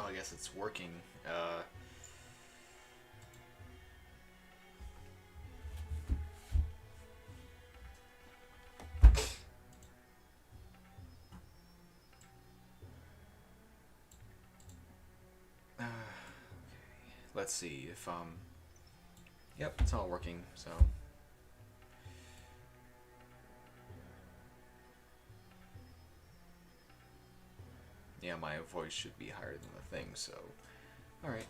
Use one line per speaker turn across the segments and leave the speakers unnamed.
I guess it's working. Okay. Let's see if Yep, it's all working. So. Yeah, my voice should be higher than the thing. So. All right.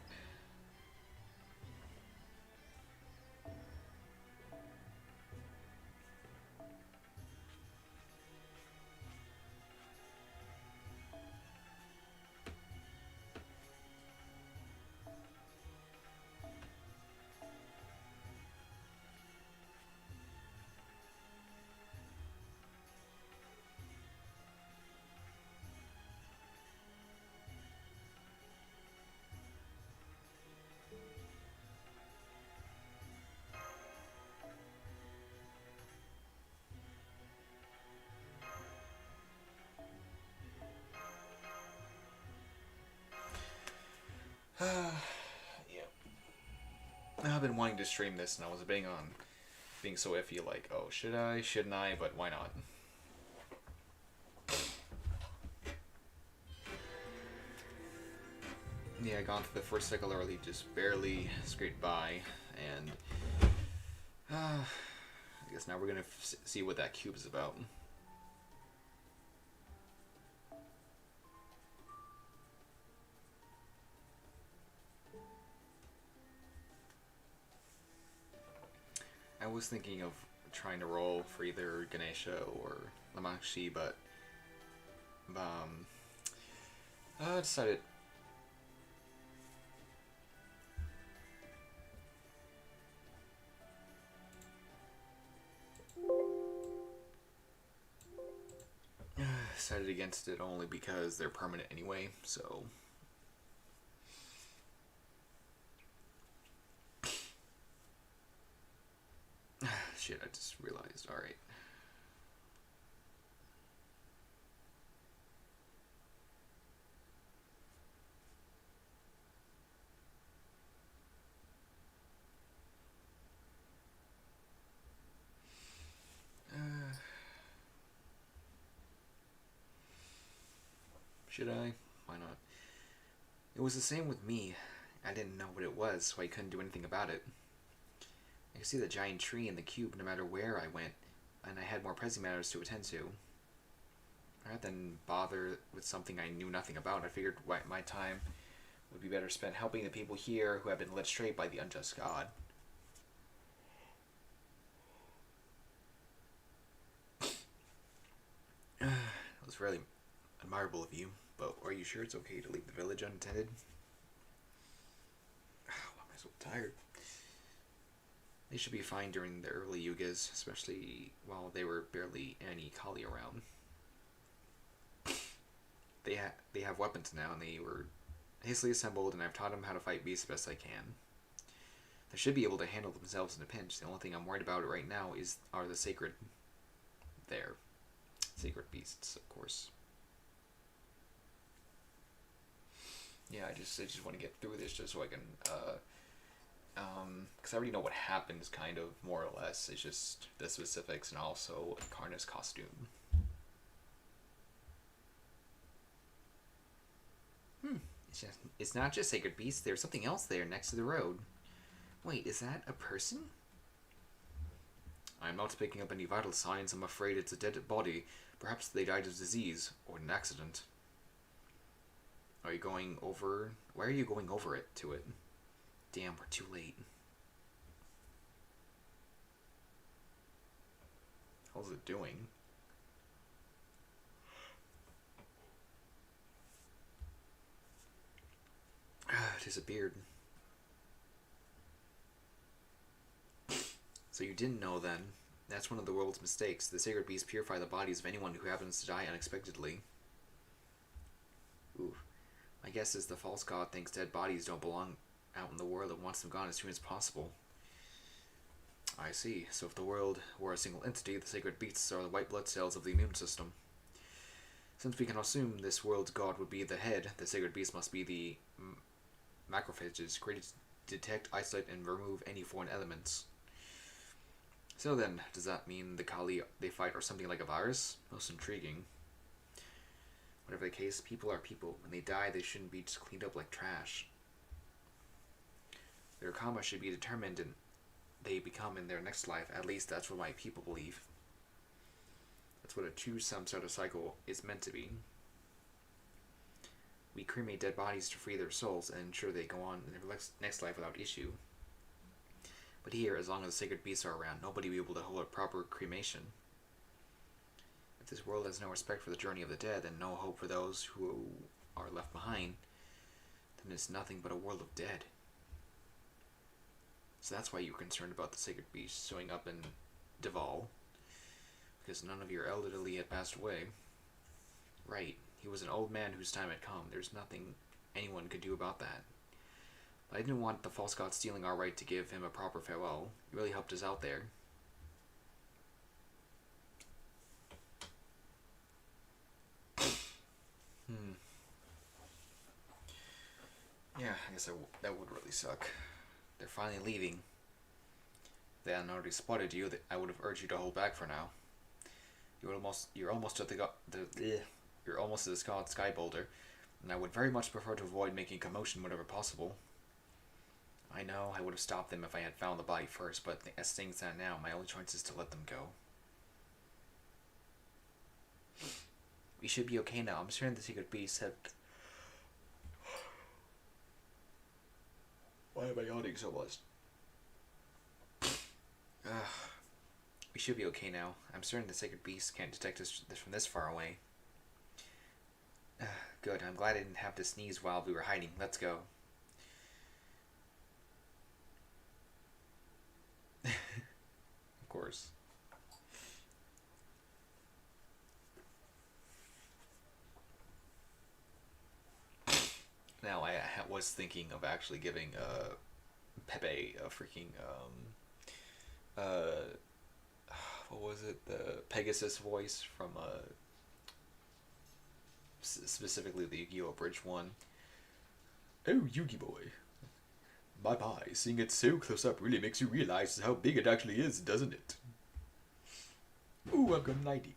Yeah. I've been wanting to stream this, and I was being so iffy, like, oh, should I, shouldn't I, but why not? Yeah, I got through the first cycle early, just barely scraped by, and I guess now we're gonna see what that cube is about. I was thinking of trying to roll for either Ganesha or Lamakshi, but I decided. Decided against it only because they're permanent anyway, so. Shit, I just realized. Alright. Should I? Why not? It was the same with me. I didn't know what it was, so I couldn't do anything about it. I could see the giant tree and the cube no matter where I went, and I had more pressing matters to attend to. Rather than bother with something I knew nothing about, I figured my time would be better spent helping the people here who have been led astray by the unjust God. It was really admirable of you, but are you sure it's okay to leave the village unattended? Why am I so tired? They should be fine during the early yugas, especially while there were barely any Kali around. They have weapons now, and they were hastily assembled, and I've taught them how to fight beasts best I can. They should be able to handle themselves in a pinch. The only thing I'm worried about right now are the sacred beasts, of course. Yeah, I just want to get through this just so I can because I already know what happens, kind of, more or less. It's just the specifics and also Karna's costume. It's not just sacred beasts. There's something else there next to the road. Wait, is that a person? I'm not picking up any vital signs. I'm afraid it's a dead body. Perhaps they died of disease or an accident. Are you going over... Why are you going over it to it? Damn, we're too late. How's it doing? Disappeared. So you didn't know then. That's one of the world's mistakes. The sacred beasts purify the bodies of anyone who happens to die unexpectedly. Ooh. My guess is the false god thinks dead bodies don't belong out in the world and wants them gone as soon as possible. I see. So if the world were a single entity, the sacred beasts are the white blood cells of the immune system. Since we can assume this world's god would be the head, the sacred beast must be the macrophages created to detect, isolate, and remove any foreign elements. So then, does that mean the Kali they fight are something like a virus? Most intriguing. Whatever the case, people are people. When they die, they shouldn't be just cleaned up like trash. Their karma should be determined and they become in their next life. At least that's what my people believe. That's what a true samsara cycle is meant to be. We cremate dead bodies to free their souls and ensure they go on in their next life without issue. But here, as long as the sacred beasts are around, nobody will be able to hold a proper cremation. If this world has no respect for the journey of the dead and no hope for those who are left behind, then it's nothing but a world of dead. So that's why you were concerned about the sacred beast showing up in Deval, because none of your elderly had passed away. Right, he was an old man whose time had come. There's nothing anyone could do about that. But I didn't want the false god stealing our right to give him a proper farewell. He really helped us out there. Yeah, I guess that would really suck. They're finally leaving. If they hadn't already spotted you, I would have urged you to hold back for now. You're almost at you're almost to the sky boulder, and I would very much prefer to avoid making commotion whenever possible. I know I would have stopped them if I had found the body first, but as things stand now, my only choice is to let them go. We should be okay now. I'm certain the secret beasts have... Why am I yawning so much? We should be okay now. I'm certain the sacred beasts can't detect us from this far away. Good. I'm glad I didn't have to sneeze while we were hiding. Let's go. Of course. Now, I was thinking of actually giving Pepe a freaking what was it, the Pegasus voice from specifically the Yu-Gi-Oh! Bridge 1. Oh, Yu-Gi Boy. Bye-bye. Seeing it so close up really makes you realize how big it actually is, doesn't it? Ooh, I've got an idea.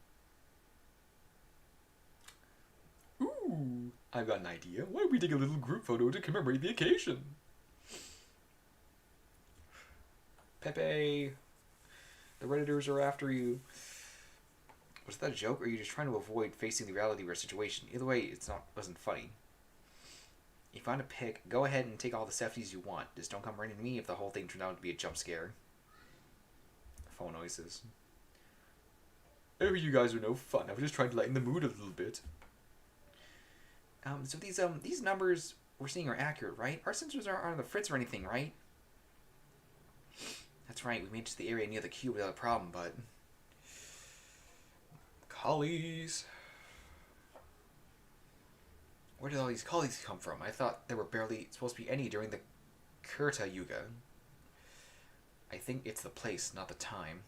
Ooh, I've got an idea. Why don't we take a little group photo to commemorate the occasion? Pepe, the Redditors are after you. Was that a joke, or are you just trying to avoid facing the reality of your situation? Either way, wasn't funny. If you find a pic, go ahead and take all the selfies you want. Just don't come running to me if the whole thing turned out to be a jump scare. Phone noises. Oh, you guys are no fun. I was just trying to lighten the mood a little bit. So these numbers we're seeing are accurate, right? Our sensors aren't on the fritz or anything, right? That's right. We made it to the area near the cube without a problem, but... Collies. Where did all these collies come from? I thought there were barely supposed to be any during the Kurta Yuga. I think it's the place, not the time.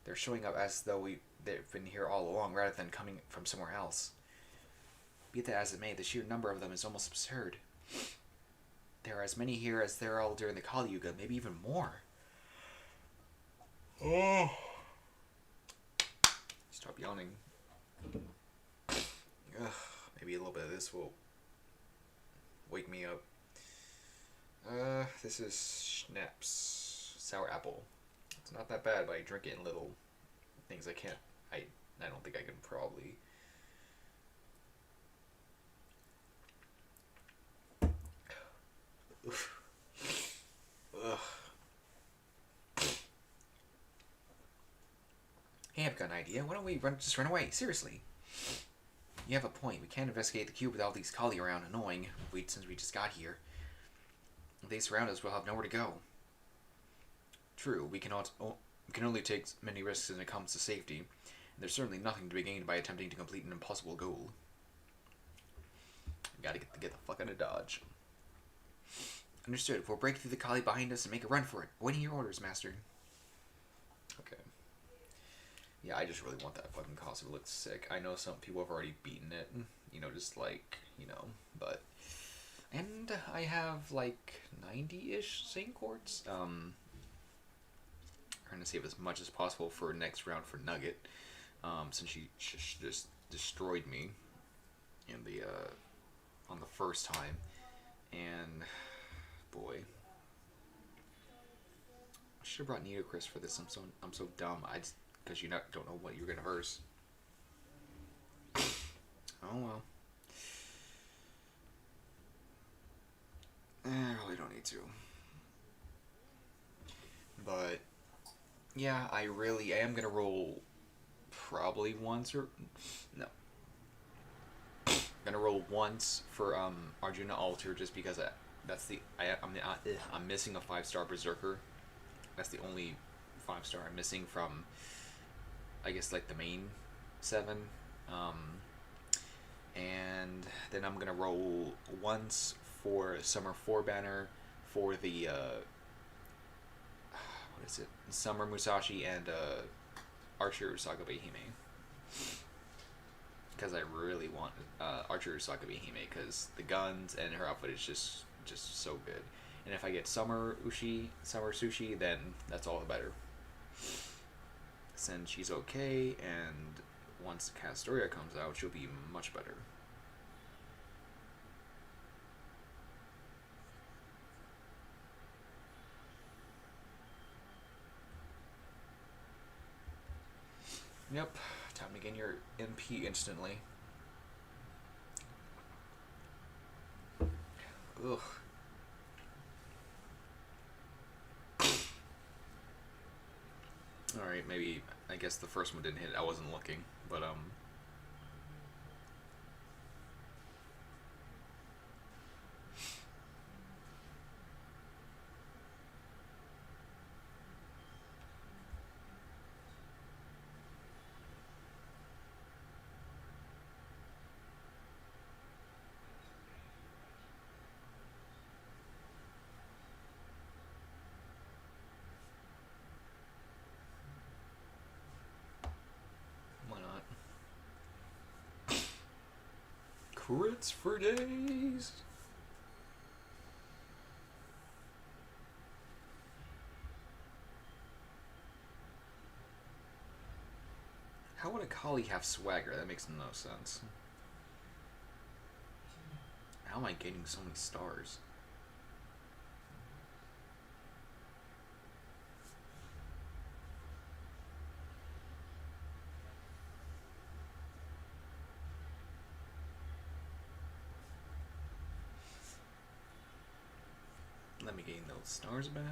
They're showing up as though they've been here all along, rather than coming from somewhere else. Be that as it may, the sheer number of them is almost absurd. There are as many here as there are all during the Kali Yuga, maybe even more. Oh. Stop yawning. Ugh, maybe a little bit of this will wake me up. This is schnapps. Sour apple. It's not that bad, but I drink it in little things I don't think I can probably... Ugh. Hey, I've got an idea. Why don't we just run away? Seriously. You have a point. We can't investigate the cube with all these collie around annoying since we just got here. If they surround us, we'll have nowhere to go. True, we can only take many risks when it comes to safety, and there's certainly nothing to be gained by attempting to complete an impossible goal. We gotta get the fuck out of Dodge. Understood. We'll break through the collie behind us and make a run for it. Awaiting your orders, Master. Okay. Yeah, I just really want that fucking costume. It looks sick. I know some people have already beaten it, just like, but. And I have like 90-ish Saint Quartz. Trying to save as much as possible for next round for Nugget, since she just destroyed me in the on the first time, and boy, I should have brought Neocris for this. I'm so dumb. Because don't know what you're gonna verse. Oh well. I really don't need to. But yeah, I am gonna roll probably once or no. I'm gonna roll once for Arjuna Alter just because I'm missing a 5-star Berserker. That's the only 5-star I'm missing from, I guess, like the main 7. And then I'm gonna roll once for Summer 4 banner for the what is it? Summer Musashi and Archer Usagabe Hime. Because I really want Archer Usagabe Hime because the guns and her outfit is just so good. And if I get Summer Sushi, then that's all the better. Since she's okay, and once Castoria comes out, she'll be much better. Yep, time to gain your MP instantly. Ugh. Alright, maybe, I guess the first one didn't hit. I wasn't looking, but why not? Crits for days! How would a collie have swagger? That makes no sense. How am I getting so many stars? Let me gain those stars back.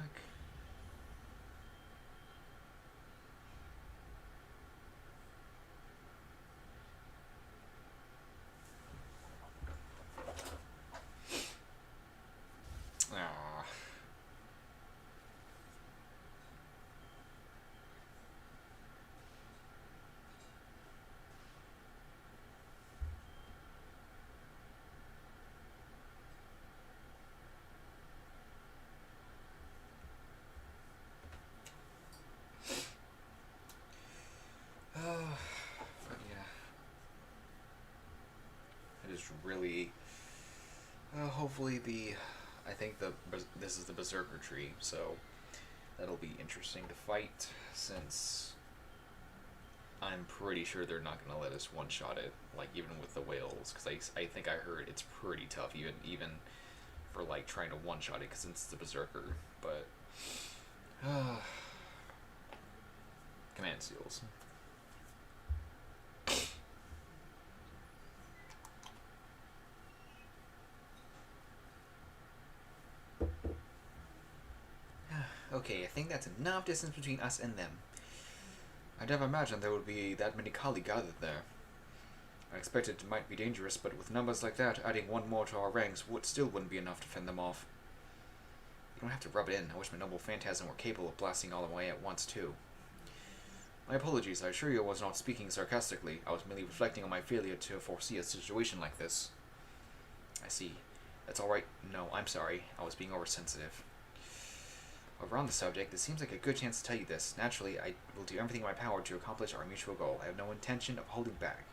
Ah. But yeah. It is really... hopefully I think this is the Berserker tree, so that'll be interesting to fight, since I'm pretty sure they're not going to let us one-shot it, like, even with the whales, because I think I heard it's pretty tough, even for, like, trying to one-shot it, because since it's the Berserker, but... Command seals. Okay, I think that's enough distance between us and them. I never imagined there would be that many Kali gathered there. I expected it might be dangerous, but with numbers like that, adding one more to our ranks still wouldn't be enough to fend them off. You don't have to rub it in. I wish my noble phantasm were capable of blasting all away at once, too. My apologies, I assure you I was not speaking sarcastically. I was merely reflecting on my failure to foresee a situation like this. I see. That's alright. No, I'm sorry. I was being oversensitive. Over on the subject, it seems like a good chance to tell you this. Naturally, I will do everything in my power to accomplish our mutual goal. I have no intention of holding back.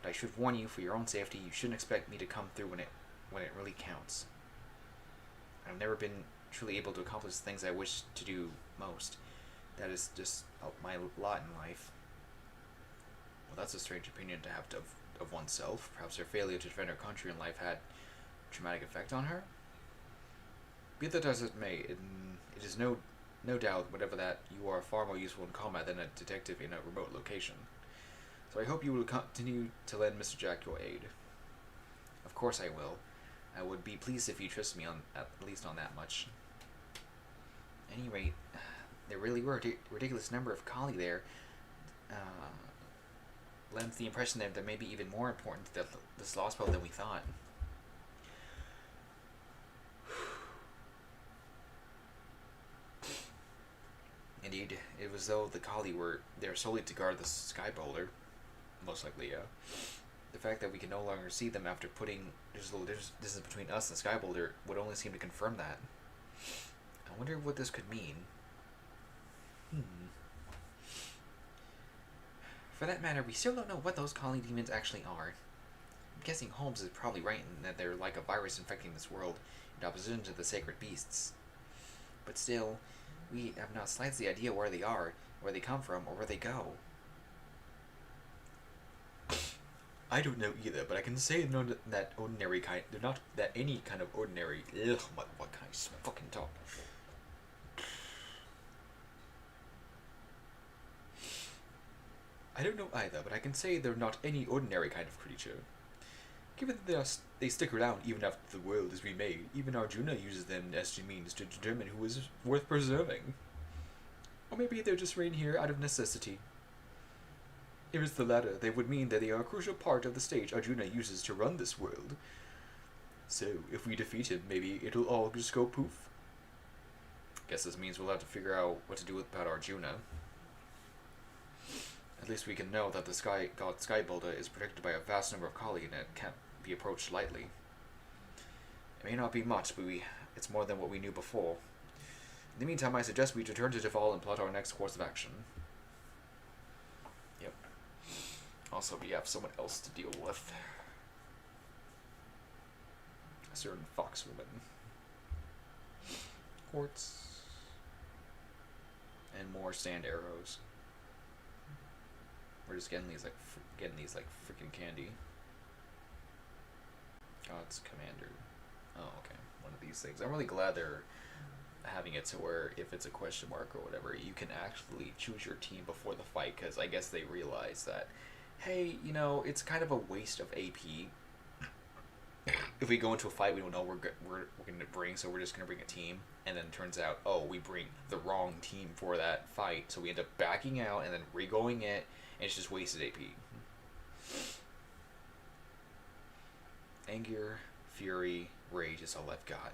But I should warn you, for your own safety, you shouldn't expect me to come through when it really counts. I've never been truly able to accomplish the things I wish to do most. That is just my lot in life. Well, that's a strange opinion to have of oneself. Perhaps her failure to defend her country in life had a traumatic effect on her? Be that as it may, it is no doubt, whatever that, you are far more useful in combat than a detective in a remote location. So I hope you will continue to lend Mr. Jack your aid. Of course I will. I would be pleased if you trust me at least on that much. At any rate, there really were a ridiculous number of collie there. Lends the impression that there may be even more important to this Lostbelt than we thought. Indeed, it was though the collie were there solely to guard the sky boulder. Most likely, yeah. The fact that we can no longer see them after putting there's a little distance between us and the sky boulder would only seem to confirm that. I wonder what this could mean. For that matter, we still don't know what those colony demons actually are. I'm guessing Holmes is probably right in that they're like a virus infecting this world, in opposition to the sacred beasts. But still, we have not slightly idea where they are, where they come from, or where they go. I don't know either, but I can say that ordinary kind. They're not that any kind of ordinary. Ugh, what kind of fucking talk? I don't know either, but I can say they're not any ordinary kind of creature. Given that they stick around even after the world is remade, even Arjuna uses them as a means to determine who is worth preserving. Or maybe they're just reign here out of necessity. If it's the latter, they would mean that they are a crucial part of the stage Arjuna uses to run this world. So, if we defeat him, maybe it'll all just go poof. Guess this means we'll have to figure out what to do about Arjuna. At least we can know that the god Sky Boulder is protected by a vast number of collie and it can't be approached lightly. It may not be much, but it's more than what we knew before. In the meantime, I suggest we return to Deval and plot our next course of action. Yep. Also, we have someone else to deal with. A certain foxwoman. Quartz. And more sand arrows. We're just getting these like freaking candy. God's Commander. Oh, okay. One of these things. I'm really glad they're having it to where if it's a question mark or whatever, you can actually choose your team before the fight, because I guess they realize that, hey, you know, it's kind of a waste of AP. If we go into a fight we don't know we're going to bring, so we're just going to bring a team, and then it turns out, oh, we bring the wrong team for that fight, so we end up backing out and then re-going it, and it's just wasted AP. Anger, fury, rage is all I've got.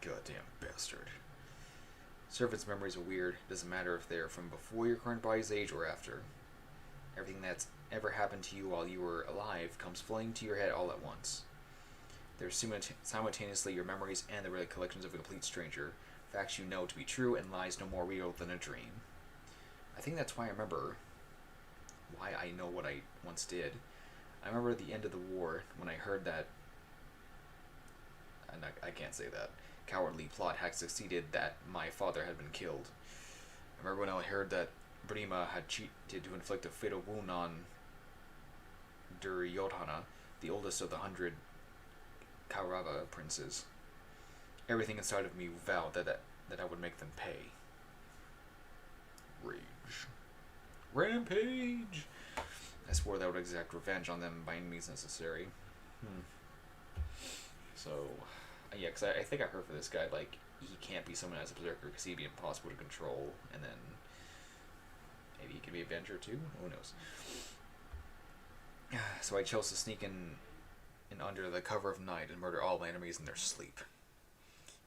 Goddamn bastard. Servants' memories are weird. Doesn't matter if they're from before your current body's age or after. Everything that's ever happened to you while you were alive comes flooding to your head all at once. They're simultaneously your memories and the recollections of a complete stranger. Facts you know to be true and lies no more real than a dream. I think that's why I know what I once did. I remember at the end of the war when I heard that, and I can't say that, cowardly plot had succeeded, that my father had been killed. I remember when I heard that Brima had cheated to inflict a fatal wound on Duryodhana, the oldest of the 100 Kaurava princes. Everything inside of me vowed that I would make them pay. Rage. Rampage! I swore that I would exact revenge on them by any means necessary. So, yeah, because I think I heard for this guy, like, he can't be someone as a berserker because he'd be impossible to control, and then maybe he could be a Avenger too? Who knows? So I chose to sneak in under the cover of night and murder all my enemies in their sleep.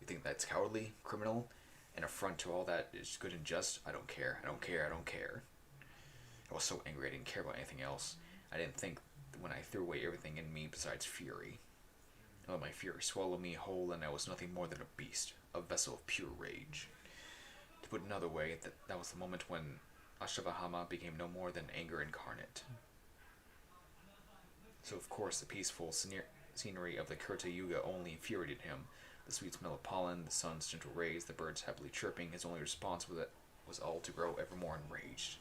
You think that's cowardly, criminal, an affront to all that is good and just? I don't care. I don't care. I don't care. I was so angry I didn't care about anything else. I didn't think when I threw away everything in me besides fury. Let my fury swallow me whole, and I was nothing more than a beast, a vessel of pure rage. To put it another way, that was the moment when Ashtabahama became no more than anger incarnate. So of course the peaceful scenery of the Kurta Yuga only infuriated him. The sweet smell of pollen, the sun's gentle rays, the birds happily chirping, his only response was all to grow ever more enraged.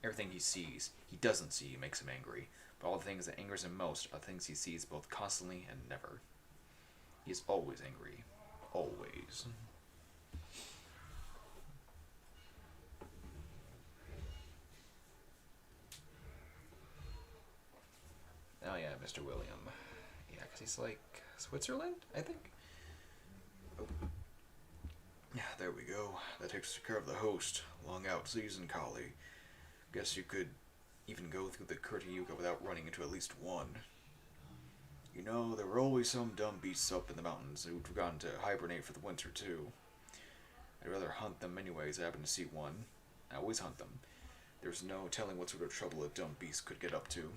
Everything he sees, he doesn't see, makes him angry, but all the things that angers him most are things he sees both constantly and never. He is always angry. Always. Oh yeah, Mr. William. Yeah, because he's like Switzerland, I think? Oh. Yeah, there we go. That takes care of the host. Long out season, collie. Guess you could even go through the Kurta Yuga without running into at least one. You know, there were always some dumb beasts up in the mountains who'd forgotten to hibernate for the winter, too. I'd rather hunt them anyways. I happen to see one. I always hunt them. There's no telling what sort of trouble a dumb beast could get up to.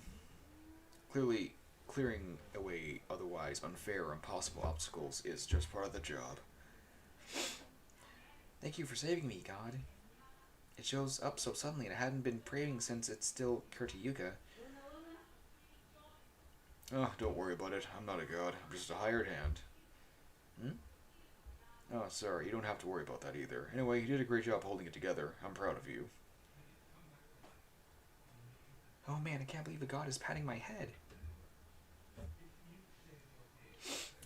Clearly, clearing away otherwise unfair or impossible obstacles is just part of the job. Thank you for saving me, God. It shows up so suddenly, and I hadn't been praying since it's still Kurta Yuga. Oh, don't worry about it. I'm not a god. I'm just a hired hand. Oh, sorry. You don't have to worry about that either. Anyway, you did a great job holding it together. I'm proud of you. Oh man, I can't believe a god is patting my head.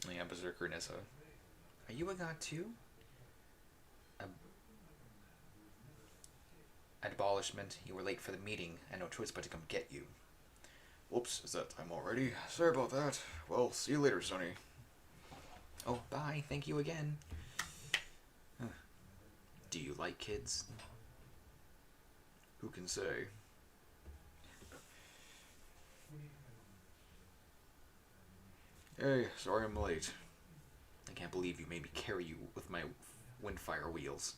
Yeah, Berserker Nissa. Are you a god too? Abolishment, you were late for the meeting. I had no choice but to come get you. Whoops, is that time already? Sorry about that. Well, see you later, Sonny. Oh, bye. Thank you again. Do you like kids? Who can say? Hey, sorry I'm late. I can't believe you made me carry you with my windfire wheels.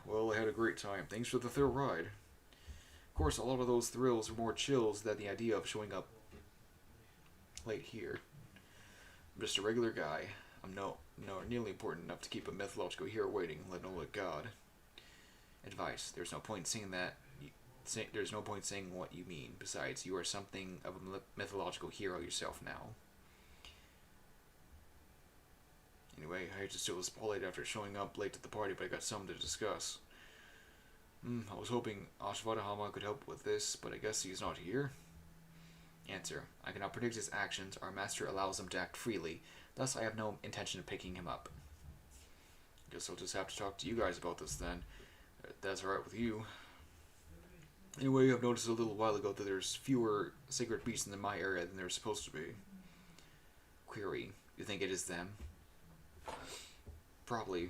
Well, I had a great time. Thanks for the thrill ride. Of course, a lot of those thrills are more chills than the idea of showing up late here. I'm just a regular guy. I'm no nearly important enough to keep a mythological hero waiting, let alone a god. Advice: there's no point saying that. There's no point saying what you mean. Besides, you are something of a mythological hero yourself now. Anyway, I just still was polite after showing up late at the party, but I got something to discuss. I was hoping Ashvatahama could help with this, but I guess he's not here. Answer: I cannot predict his actions. Our master allows him to act freely. Thus, I have no intention of picking him up. Guess I'll just have to talk to you guys about this then. If that's alright with you. Anyway, I've noticed a little while ago that there's fewer sacred beasts in my area than there's supposed to be. Query: you think it is them? Probably.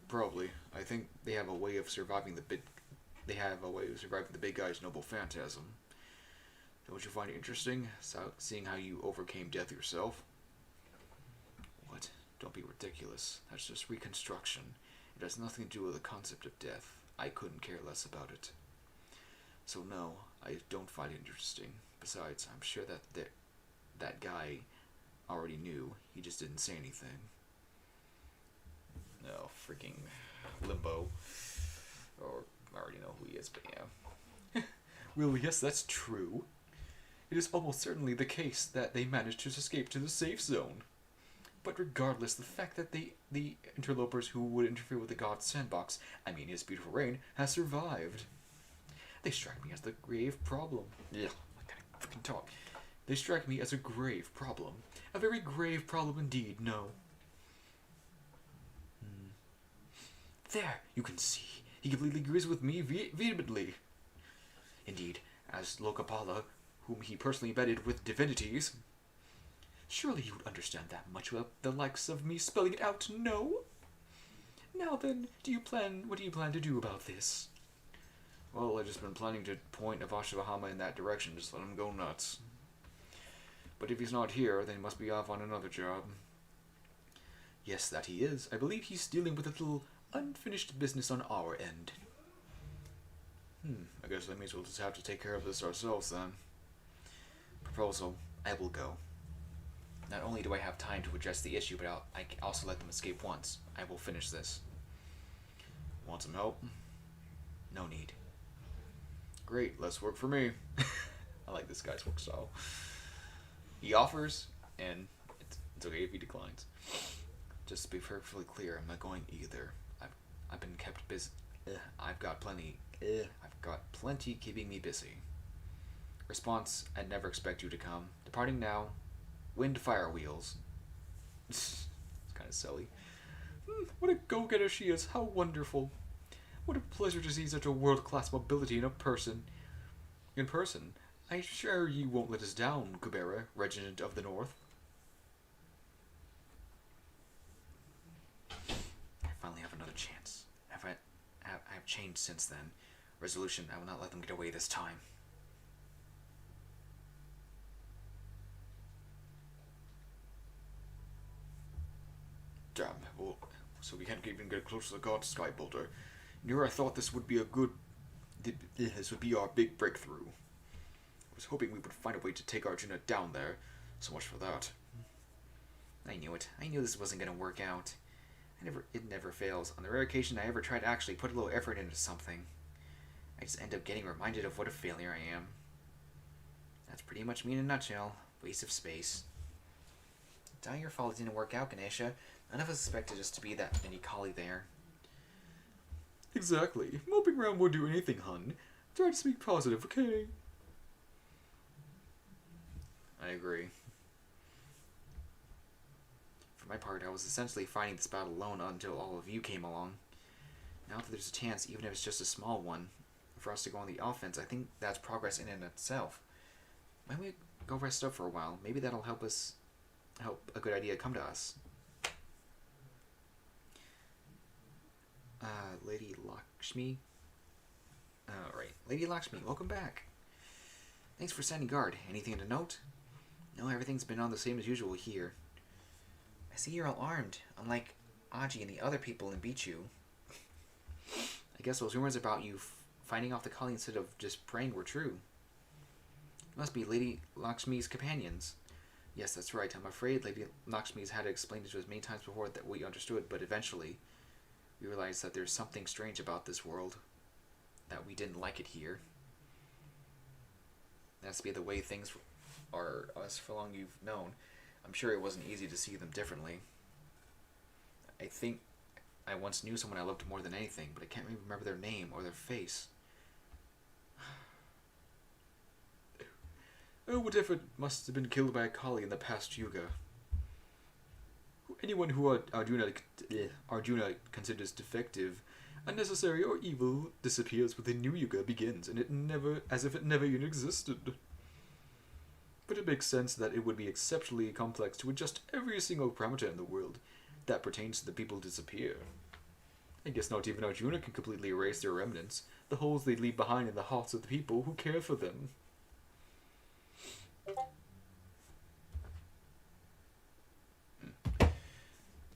Probably. I think they have a way of surviving the big guy's noble phantasm. Don't you find it interesting, seeing how you overcame death yourself? What? Don't be ridiculous. That's just reconstruction. It has nothing to do with the concept of death. I couldn't care less about it. So no, I don't find it interesting. Besides, I'm sure that guy already knew. He just didn't say anything. No, freaking Limbo. Or I already know who he is, but yeah. Well, yes, that's true. It is almost certainly the case that they managed to escape to the safe zone. But regardless, the fact that the interlopers who would interfere with the god's sandbox, I mean his beautiful reign, has survived. They strike me as the grave problem. Yeah, I can't freaking talk. They strike me as a grave problem. A very grave problem indeed, no. There, you can see. He completely agrees with me vehemently. Indeed, as Lokapala, whom he personally embedded with divinities. Surely you would understand that much without the likes of me spelling it out, no? Now then, what do you plan to do about this? Well, I've just been planning to point Avashvahama in that direction, just let him go nuts. But if he's not here, then he must be off on another job. Yes, that he is. I believe he's dealing with a little unfinished business on our end. I guess that means we'll just have to take care of this ourselves then. Proposal: I will go. Not only do I have time to address the issue, but I can also let them escape once. I will finish this. Want some help? No need. Great, less work for me. I like this guy's work style. He offers, and it's okay if he declines. Just to be perfectly clear, I'm not going either. I've been kept busy. I've got plenty keeping me busy. Response: I'd never expect you to come. Departing now. Wind fire wheels. It's kind of silly. What a go-getter she is. How wonderful. What a pleasure to see such a world-class mobility in person. I'm sure you won't let us down, Kubera, Regent of the North. I finally have another chance. I've changed since then. Resolution: I will not let them get away this time. Damn, well, so we can't even get close to the god Skybolter. Near I thought this would be our big breakthrough. I was hoping we would find a way to take Arjuna down there. So much for that. I knew it. I knew this wasn't going to work out. It never fails. On the rare occasion I ever try to actually put a little effort into something, I just end up getting reminded of what a failure I am. That's pretty much me in a nutshell. Waste of space. It's not your fault it didn't work out, Ganesha. None of us expected us to be that many collie there. Exactly. Moping around won't do anything, hun. Try to speak positive, okay? I agree. For my part, I was essentially fighting this battle alone until all of you came along. Now that there's a chance, even if it's just a small one, for us to go on the offense, I think that's progress in and of itself. Why don't we go rest up for a while? Maybe that'll help a good idea come to us. Lady Lakshmi? Right. Lady Lakshmi, welcome back. Thanks for standing guard. Anything to note? No, everything's been on the same as usual here. I see you're all armed, unlike Aji and the other people in Bichu. I guess those rumors about you fighting off the collie instead of just praying were true. You must be Lady Lakshmi's companions. Yes, that's right. I'm afraid Lady Lakshmi's had to explain it to us many times before that we understood, but eventually we realized that there's something strange about this world, that we didn't like it here. That's to be the way things are us for long you've known. I'm sure it wasn't easy to see them differently. I think I once knew someone I loved more than anything, but I can't even remember their name or their face. Oh, whatever must have been killed by a collie in the past yuga. Anyone who Arjuna considers defective, unnecessary, or evil disappears when the new yuga begins, and as if it never even existed. But it makes sense that it would be exceptionally complex to adjust every single parameter in the world that pertains to the people who disappear. I guess not even Arjuna can completely erase their remnants, the holes they leave behind in the hearts of the people who care for them.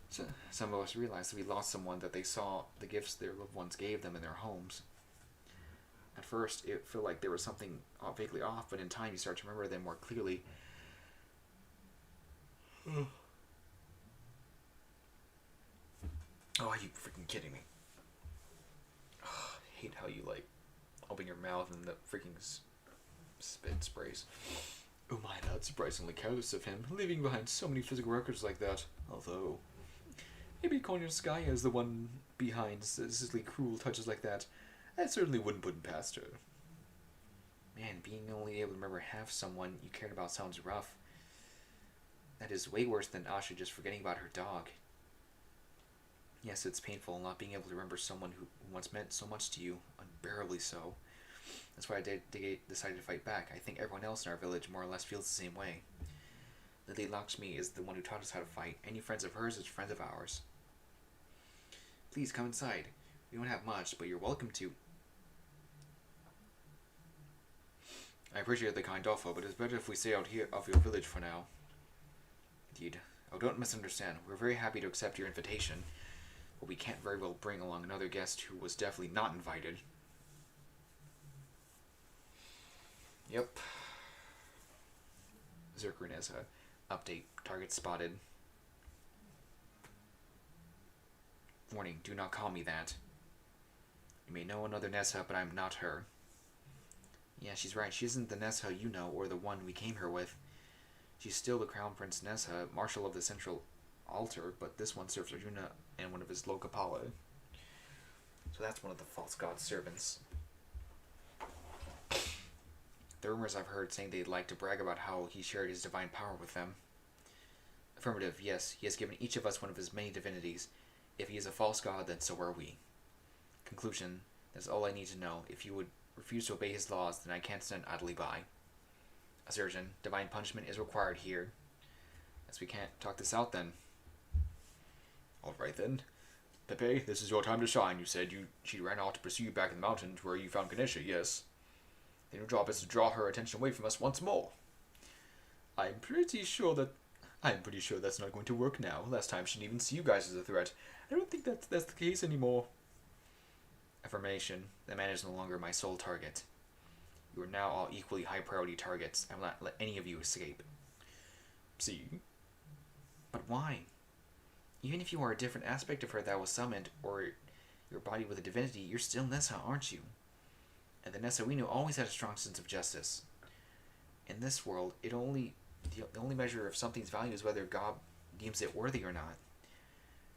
So, some of us realized that we lost someone that they saw the gifts their loved ones gave them in their homes. At first, it felt like there was something vaguely off, but in time you start to remember them more clearly. Oh, are you freaking kidding me? Oh, I hate how you, open your mouth and the freaking spit sprays. Oh my, that's surprisingly careless of him, leaving behind so many physical records like that. Although, maybe Konyanskaya is the one behind sadistically cruel touches like that. I certainly wouldn't put it past her. Man, being only able to remember half someone you cared about sounds rough. That is way worse than Asha just forgetting about her dog. Yes, it's painful not being able to remember someone who once meant so much to you, unbearably so. That's why I decided to fight back. I think everyone else in our village more or less feels the same way. Lady Lakshmi is the one who taught us how to fight. Any friends of hers is friends of ours. Please come inside. We don't have much, but you're welcome to. I appreciate the kind offer, but it's better if we stay out here of your village for now. Indeed. Oh, don't misunderstand. We're very happy to accept your invitation, but we can't very well bring along another guest who was definitely not invited. Yep. Zerkerneza. Update. Target spotted. Warning. Do not call me that. You may know another Nessa, but I'm not her. Yeah, she's right. She isn't the Nessa you know, or the one we came here with. She's still the Crown Prince Nessa, Marshal of the Central Altar, but this one serves Arjuna and one of his Lokapala. So that's one of the false god's servants. The rumors I've heard saying they'd like to brag about how he shared his divine power with them. Affirmative, yes, he has given each of us one of his many divinities. If he is a false god, then so are we. Conclusion, that's all I need to know. If you would refuse to obey his laws, then I can't stand idly by. Assertion, divine punishment is required here. As we can't talk this out then. Alright then. Pepe, this is your time to shine. You said she ran off to pursue you back in the mountains where you found Ganesha, yes? Then your job is to draw her attention away from us once more. I'm pretty sure that's not going to work now. Last time she didn't even see you guys as a threat. I don't think that's the case anymore. Affirmation, the man is no longer my sole target. You are now all equally high priority targets. I will not let any of you escape. See? But why? Even if you are a different aspect of her that was summoned, or your body with a divinity, you're still Nessa, aren't you? And the Nessa we knew always had a strong sense of justice. In this world, the only measure of something's value is whether God deems it worthy or not.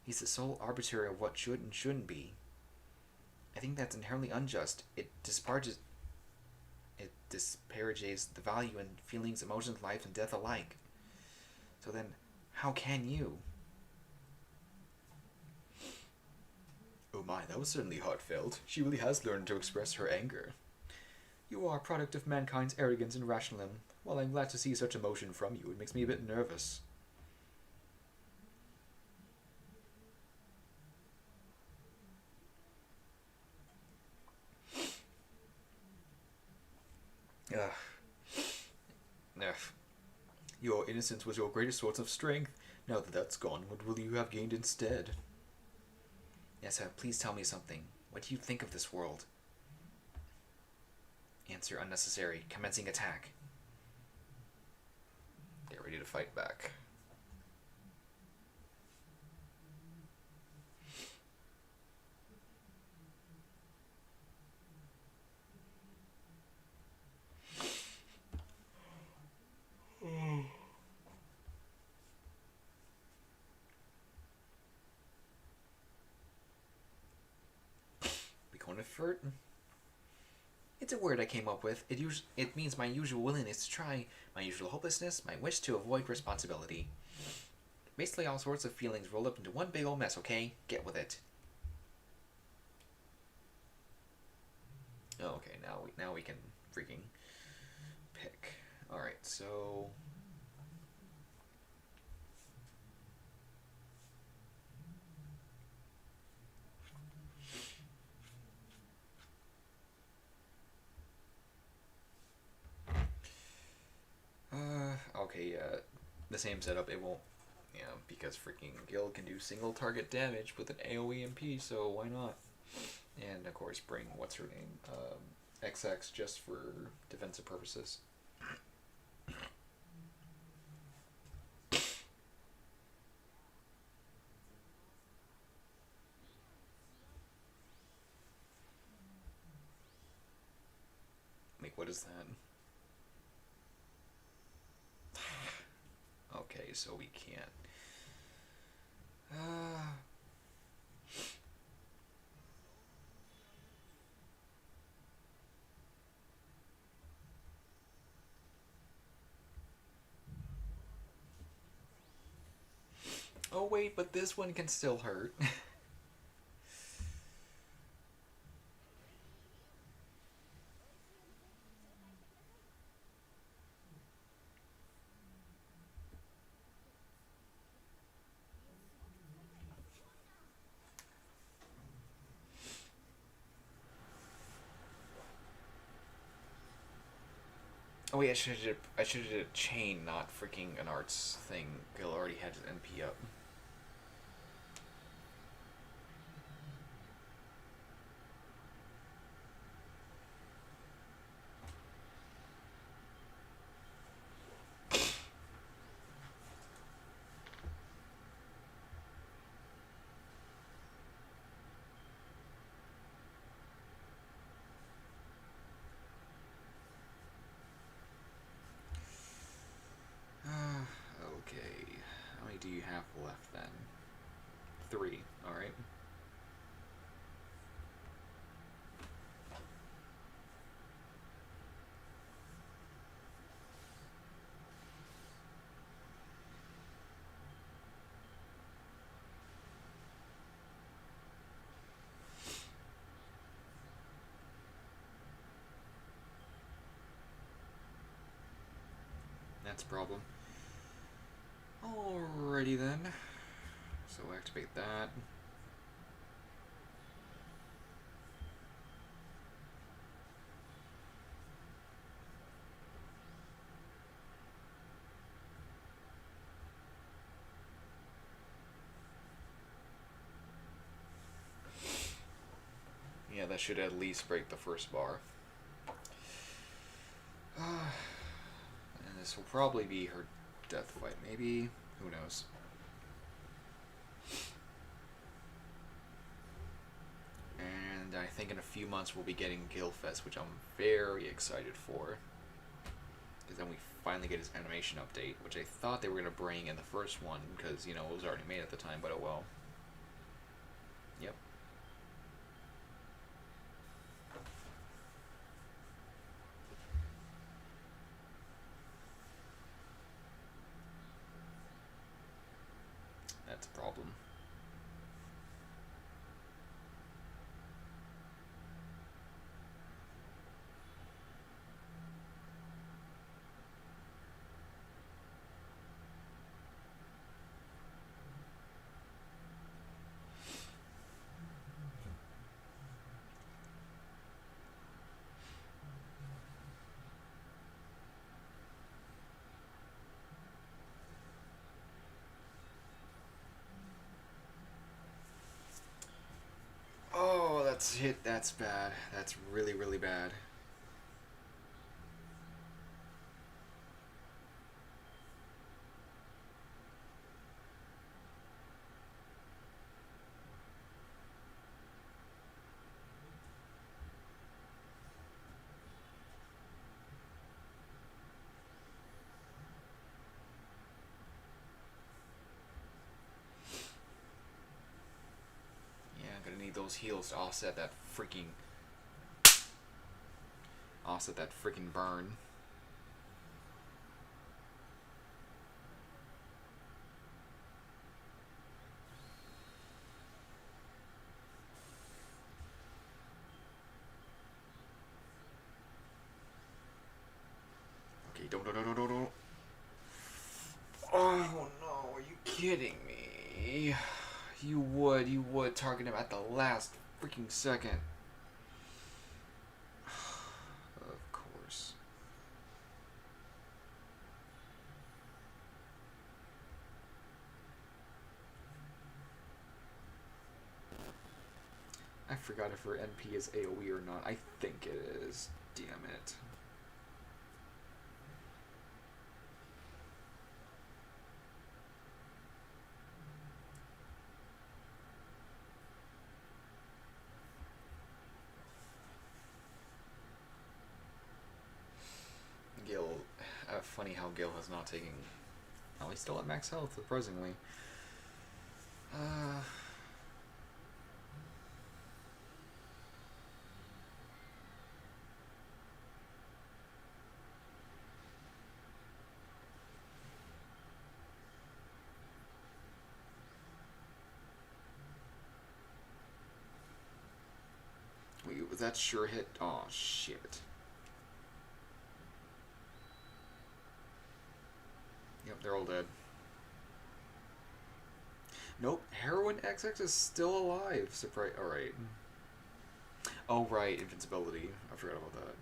He's the sole arbiter of what should and shouldn't be. I think that's inherently unjust. It disparages the value in feelings, emotions, life, and death alike. So then, how can you? Oh my, that was certainly heartfelt. She really has learned to express her anger. You are a product of mankind's arrogance and rationalism. While I'm glad to see such emotion from you, it makes me a bit nervous. Your innocence was your greatest source of strength. Now that that's gone, what will you have gained instead? Yes, please tell me something. What do you think of this world? Answer unnecessary. Commencing attack. Get ready to fight back. Effort. It's a word I came up with. It means my usual willingness to try, my usual hopelessness, my wish to avoid responsibility. Basically all sorts of feelings rolled up into one big old mess, okay? Get with it. Okay, now we can freaking pick. Alright, so okay, the same setup, it won't, because freaking Gil can do single target damage with an AoE MP, so why not? And of course bring, what's her name, XX just for defensive purposes. Like, what is that? Okay, so we can't. Oh wait, but this one can still hurt. Oh wait, I should have did a chain, not freaking an arts thing. Gil already had his NP up. 3. Alright. That's a problem. Alrighty then. So activate that. Yeah, that should at least break the first bar. And this will probably be her death fight, maybe? Who knows? And I think in a few months we'll be getting Gilfest, which I'm very excited for. Because then we finally get his animation update, which I thought they were going to bring in the first one, because, you know, it was already made at the time, but oh well. Yep. That's a problem. Oh, that's bad. That's really, really bad. Yeah, I'm gonna need those heals to offset that freaking burn. Okay, don't. Oh no, are you kidding me? You would target him at the last freaking second. Of course. I forgot if her NP is AoE or not. I think it is. Damn it. Gil, funny how Gil has not taken. Oh, he's still at max health, surprisingly. Wait, was that sure hit? Oh, shit. Yep, they're all dead. Nope, Heroin XX is still alive. Surprise. Alright. Oh, right, invincibility. I forgot about that.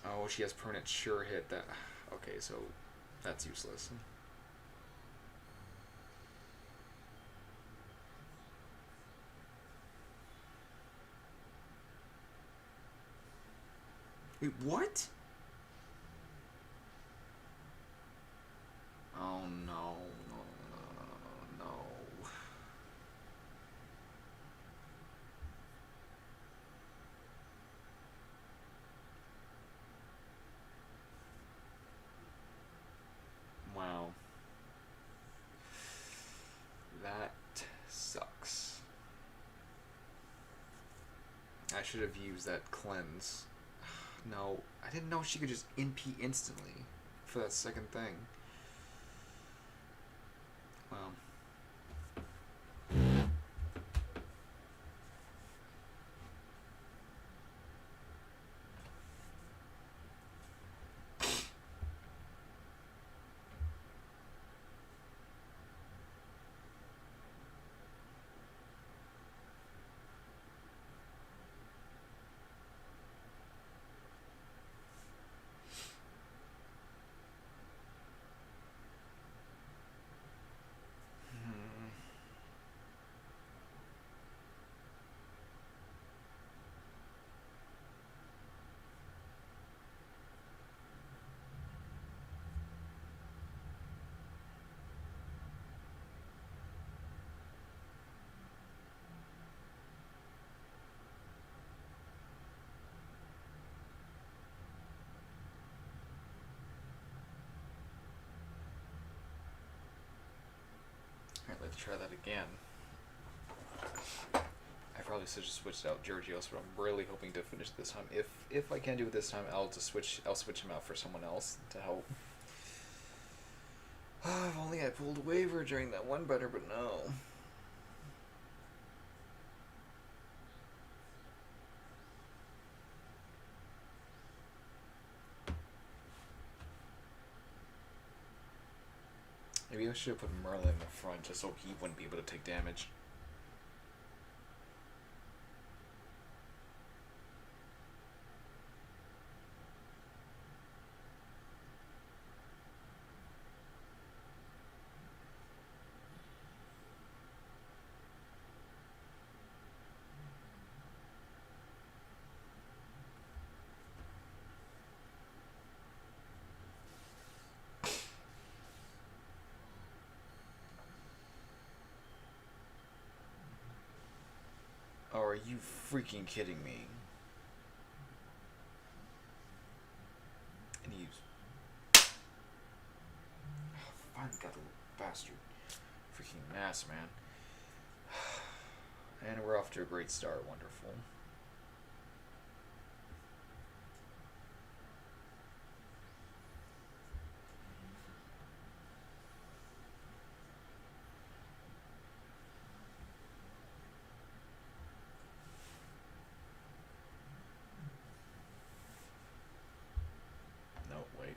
Oh, she has permanent sure hit. That. Okay, so that's useless. Wait, what? should have used that cleanse. No, I didn't know she could just NP instantly for that second thing. Well. Alright, let's try that again. I probably should have switched out Georgios, but I'm really hoping to finish this time. If I can do it this time, I'll switch him out for someone else to help. If only I pulled waiver during that one better, but no. Maybe I should have put Merlin in the front just so he wouldn't be able to take damage. Oh, are you freaking kidding me? And he's... Oh, finally got the bastard. Freaking mass, man. And we're off to a great start. Wonderful. No, wait.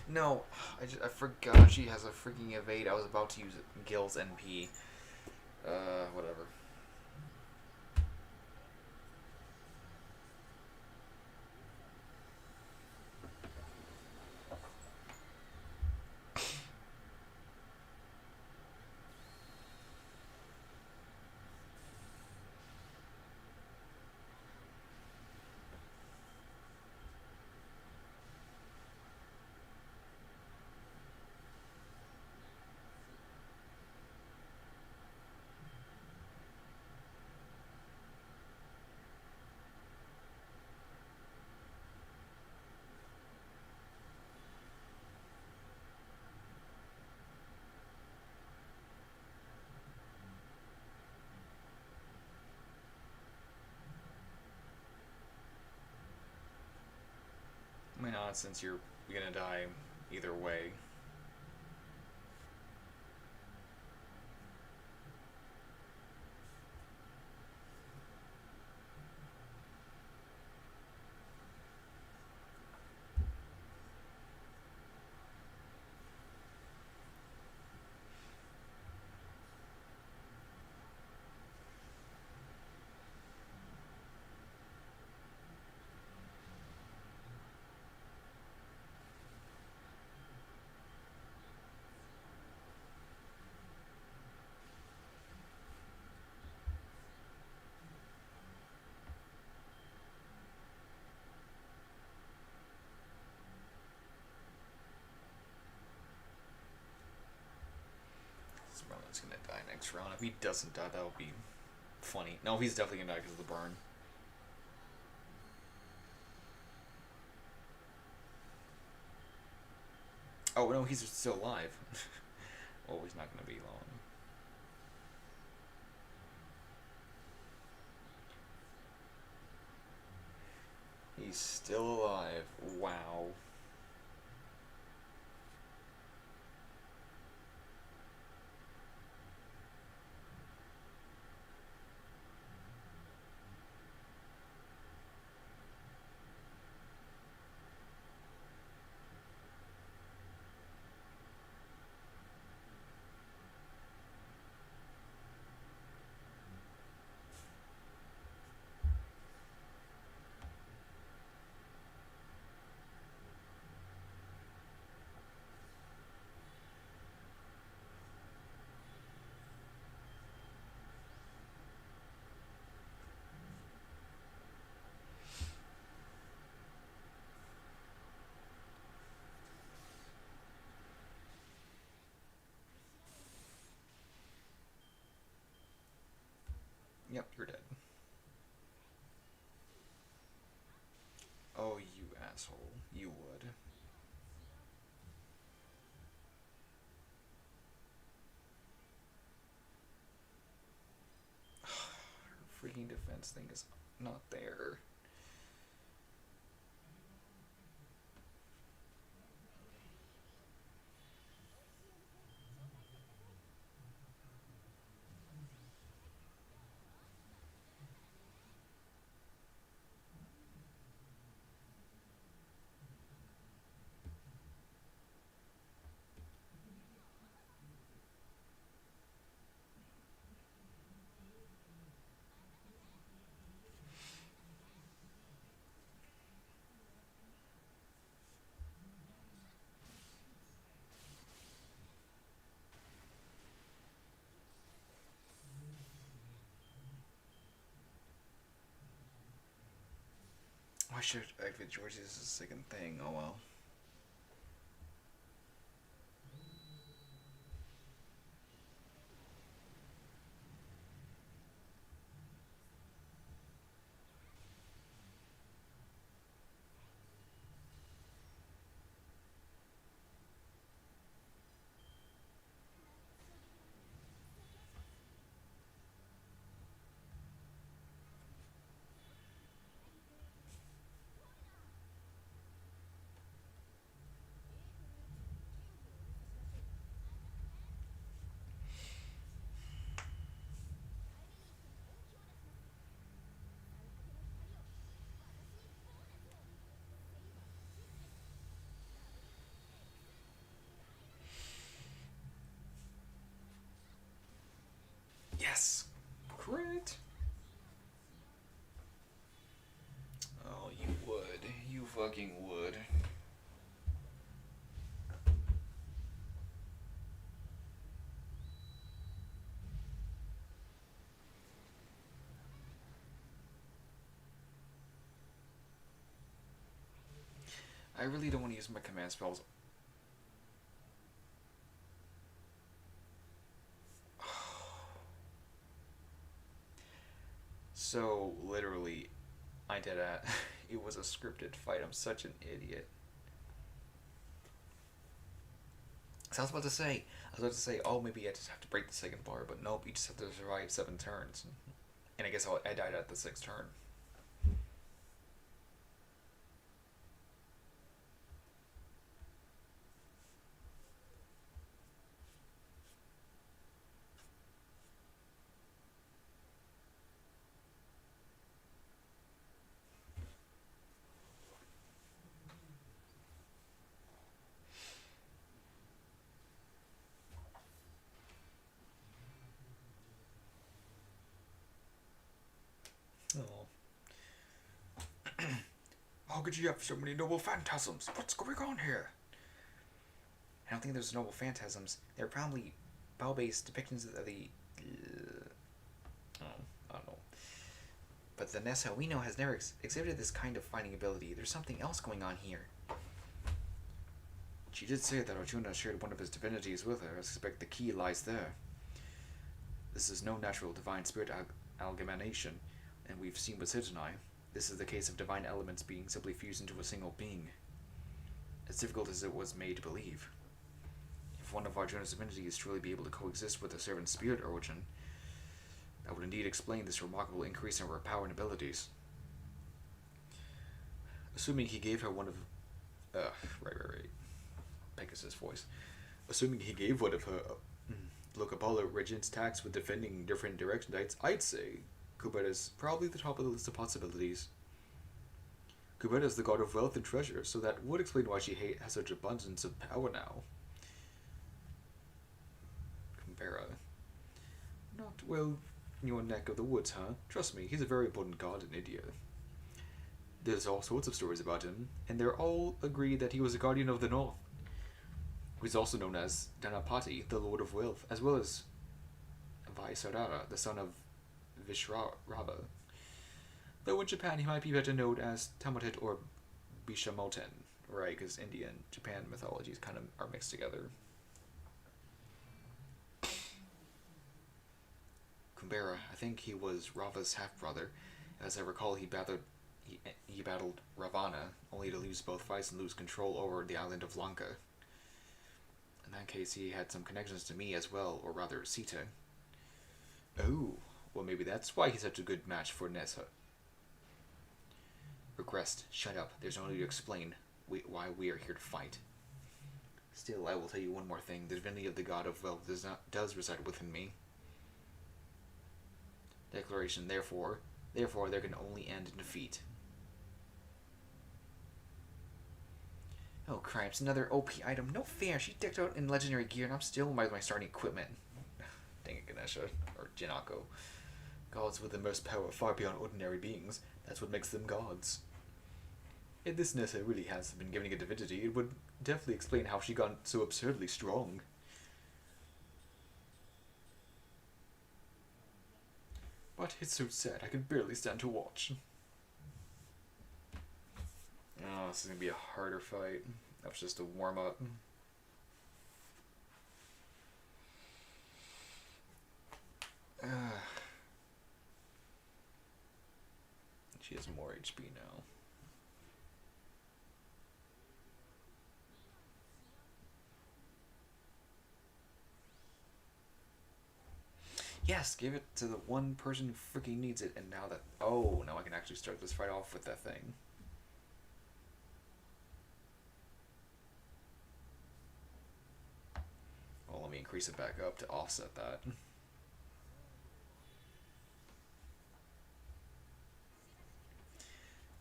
No, I forgot she has a freaking evade. I was about to use Gil's NP. Whatever. Why not, since you're gonna die either way? next round. If he doesn't die, that would be funny. No, he's definitely gonna die because of the burn. Oh no, he's still alive. Oh, he's not gonna be long. He's still alive. Wow. Yep, you're dead. Oh, you asshole. You would. Her freaking defense thing is not there. I should activate George's second thing. Oh well. Yes! Crit! Oh, you would. You fucking would. I really don't want to use my command spells. So, literally, I did that. It was a scripted fight. I'm such an idiot. So I was about to say, oh, maybe I just have to break the second bar, but nope, you just have to survive 7 turns. And I guess I died at the 6th turn. Oh. How could you have so many noble phantasms? What's going on here? I don't think there's noble phantasms. They're probably bow-based depictions of the. Oh, I don't know. But the Nessa we know has never exhibited this kind of fighting ability. There's something else going on here. She did say that Arjuna shared one of his divinities with her. I suspect the key lies there. This is no natural divine spirit amalgamation, and we've seen with Sidonai. This is the case of divine elements being simply fused into a single being. As difficult as it was made to believe. If one of our genus divinities truly be able to coexist with a servant spirit origin, that would indeed explain this remarkable increase in her power and abilities. Assuming he gave her one of... right. Pegasus voice. Assuming he gave one of her Locapolo regents taxed with defending different direction types, I'd say Kuberta's probably the top of the list of possibilities. Kuberta is the god of wealth and treasure, so that would explain why she has such abundance of power now. Kumbera. Not, well, in your neck of the woods, huh? Trust me, he's a very important god in India. There's all sorts of stories about him, and they're all agreed that he was a guardian of the north. He's also known as Dhanapati, the Lord of Wealth, as well as Vaisarara, the son of Vishrava. Though in Japan he might be better known as Tamatet or Bishamoten, right, because India and Japan mythologies kind of are mixed together. Kumbera, I think he was Rava's half-brother. As I recall, he battled Ravana, only to lose both fights and lose control over the island of Lanka. In that case, he had some connections to me as well, or rather, Sita. Oh, well maybe that's why he's such a good match for Nessa. Regressed, shut up. There's no need to explain why we are here to fight. Still, I will tell you one more thing. The divinity of the god of wealth does reside within me. Declaration, therefore there can only end in defeat. Oh, cripes, another OP item. No fair, she decked out in legendary gear and I'm still with my starting equipment. Dang it, Ganesha. Or Jinako. Gods with the most power far beyond ordinary beings. That's what makes them gods. If this Nessa really has been given a divinity, it would definitely explain how she got so absurdly strong. But it's so sad, I can barely stand to watch. Oh, this is gonna be a harder fight. That was just a warm-up. She has more HP now. Yes, give it to the one person who freaking needs it, and now that... Oh, now I can actually start this fight off with that thing. Well, let me increase it back up to offset that.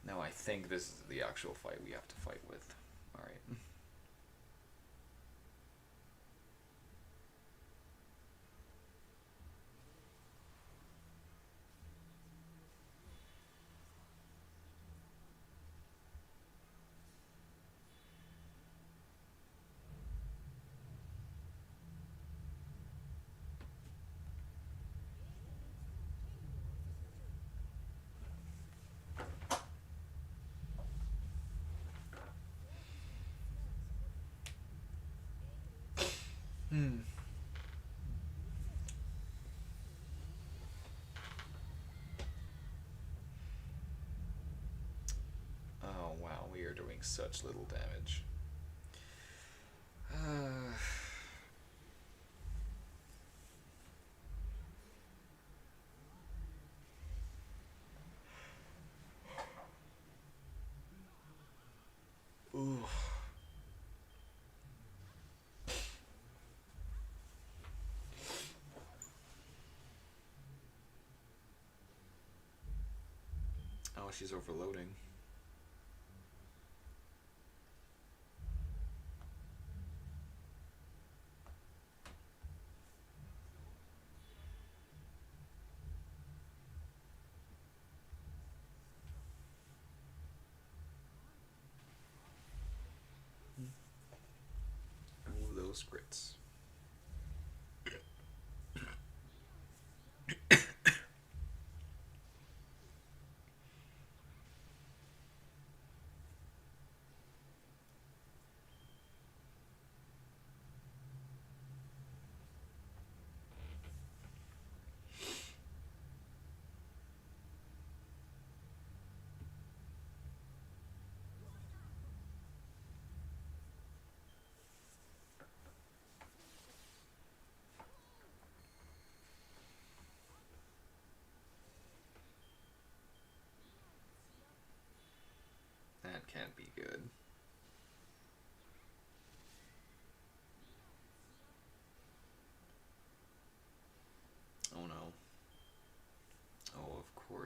Now I think this is the actual fight we have to fight with. Alright. Oh wow, we are doing such little damage. Ooh. Oh, she's overloading. Ooh, those grits.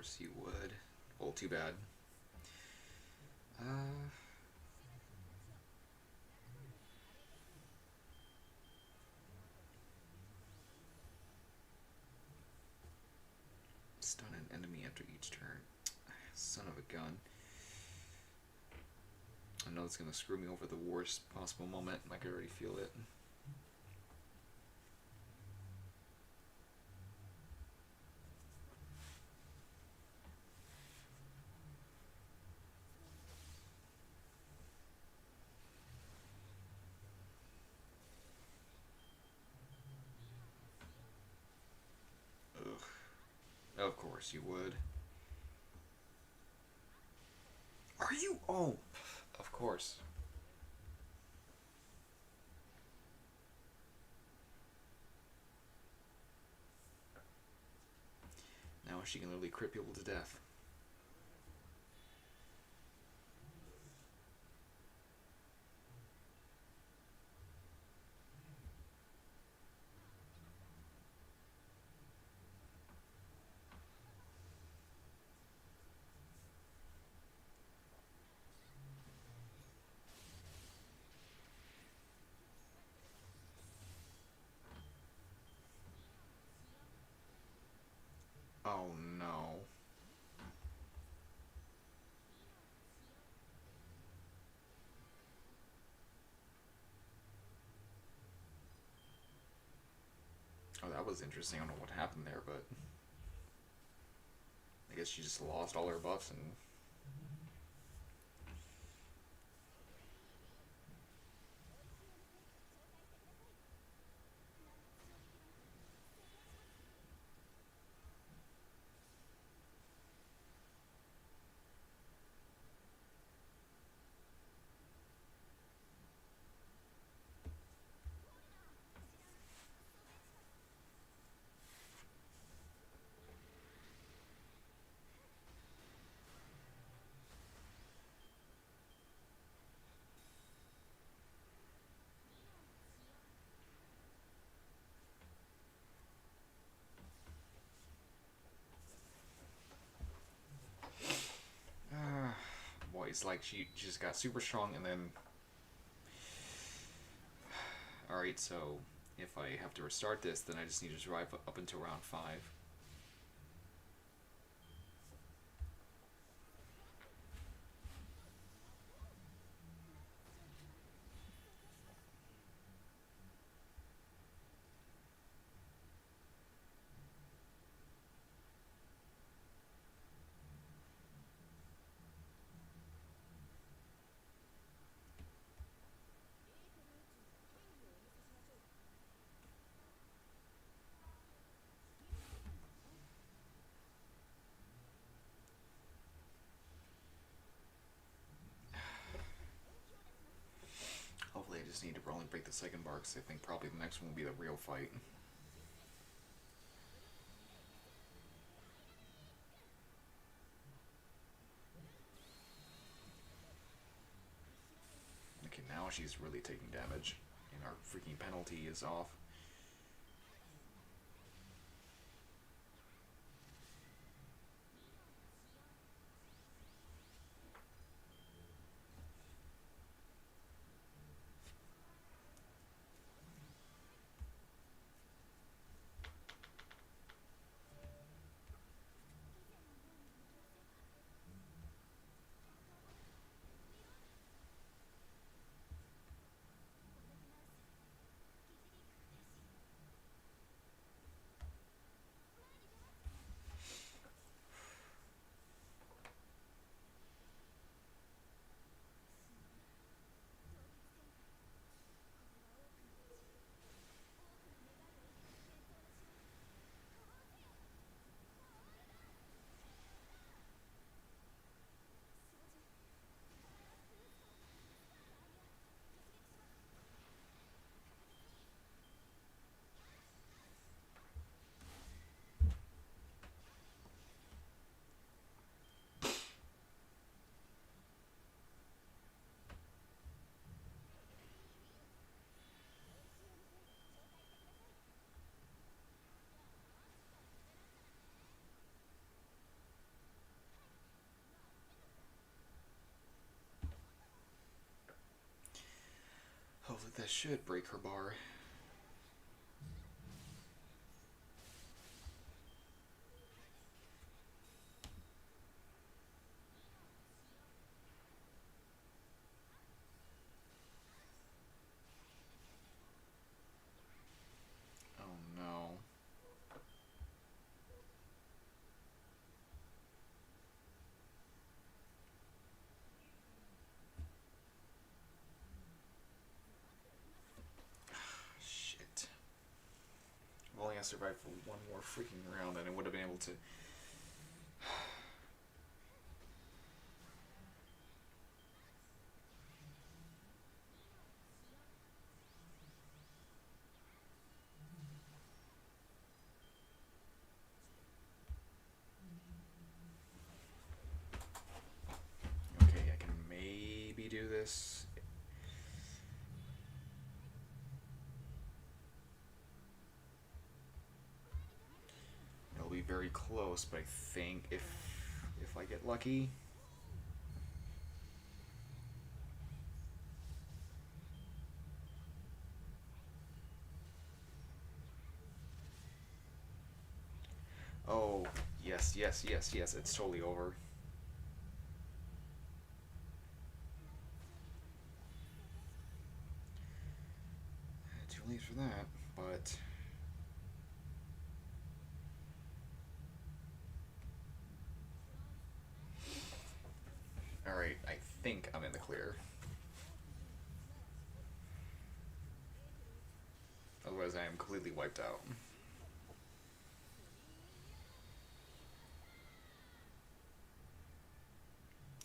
course you would. Well, too bad. Uh, Stun an enemy after each turn. Son of a gun. I know it's gonna screw me over the worst possible moment. I can already feel it. Ugh. Of course you would. Are you? Oh, of course. Now she can literally crit people to death. Oh no. Oh, that was interesting. I don't know what happened there, but I guess she just lost all her buffs and. Boy, it's like she just got super strong and then. Alright, so if I have to restart this, then I just need to survive up until round 5. Hopefully I just need to only break the second bar because I think probably the next one will be the real fight. Okay, now she's really taking damage and our freaking penalty is off. Feels like that should break her bar. Oh no. Shit. If only I survived for one more freaking round, then I would have been able to. Okay, I can maybe do this. It'll be very close, but I think if I get lucky. Oh, yes, yes, yes, yes, it's totally over. Too late for that, but. Alright, I think I'm in the clear. Otherwise, I am completely wiped out.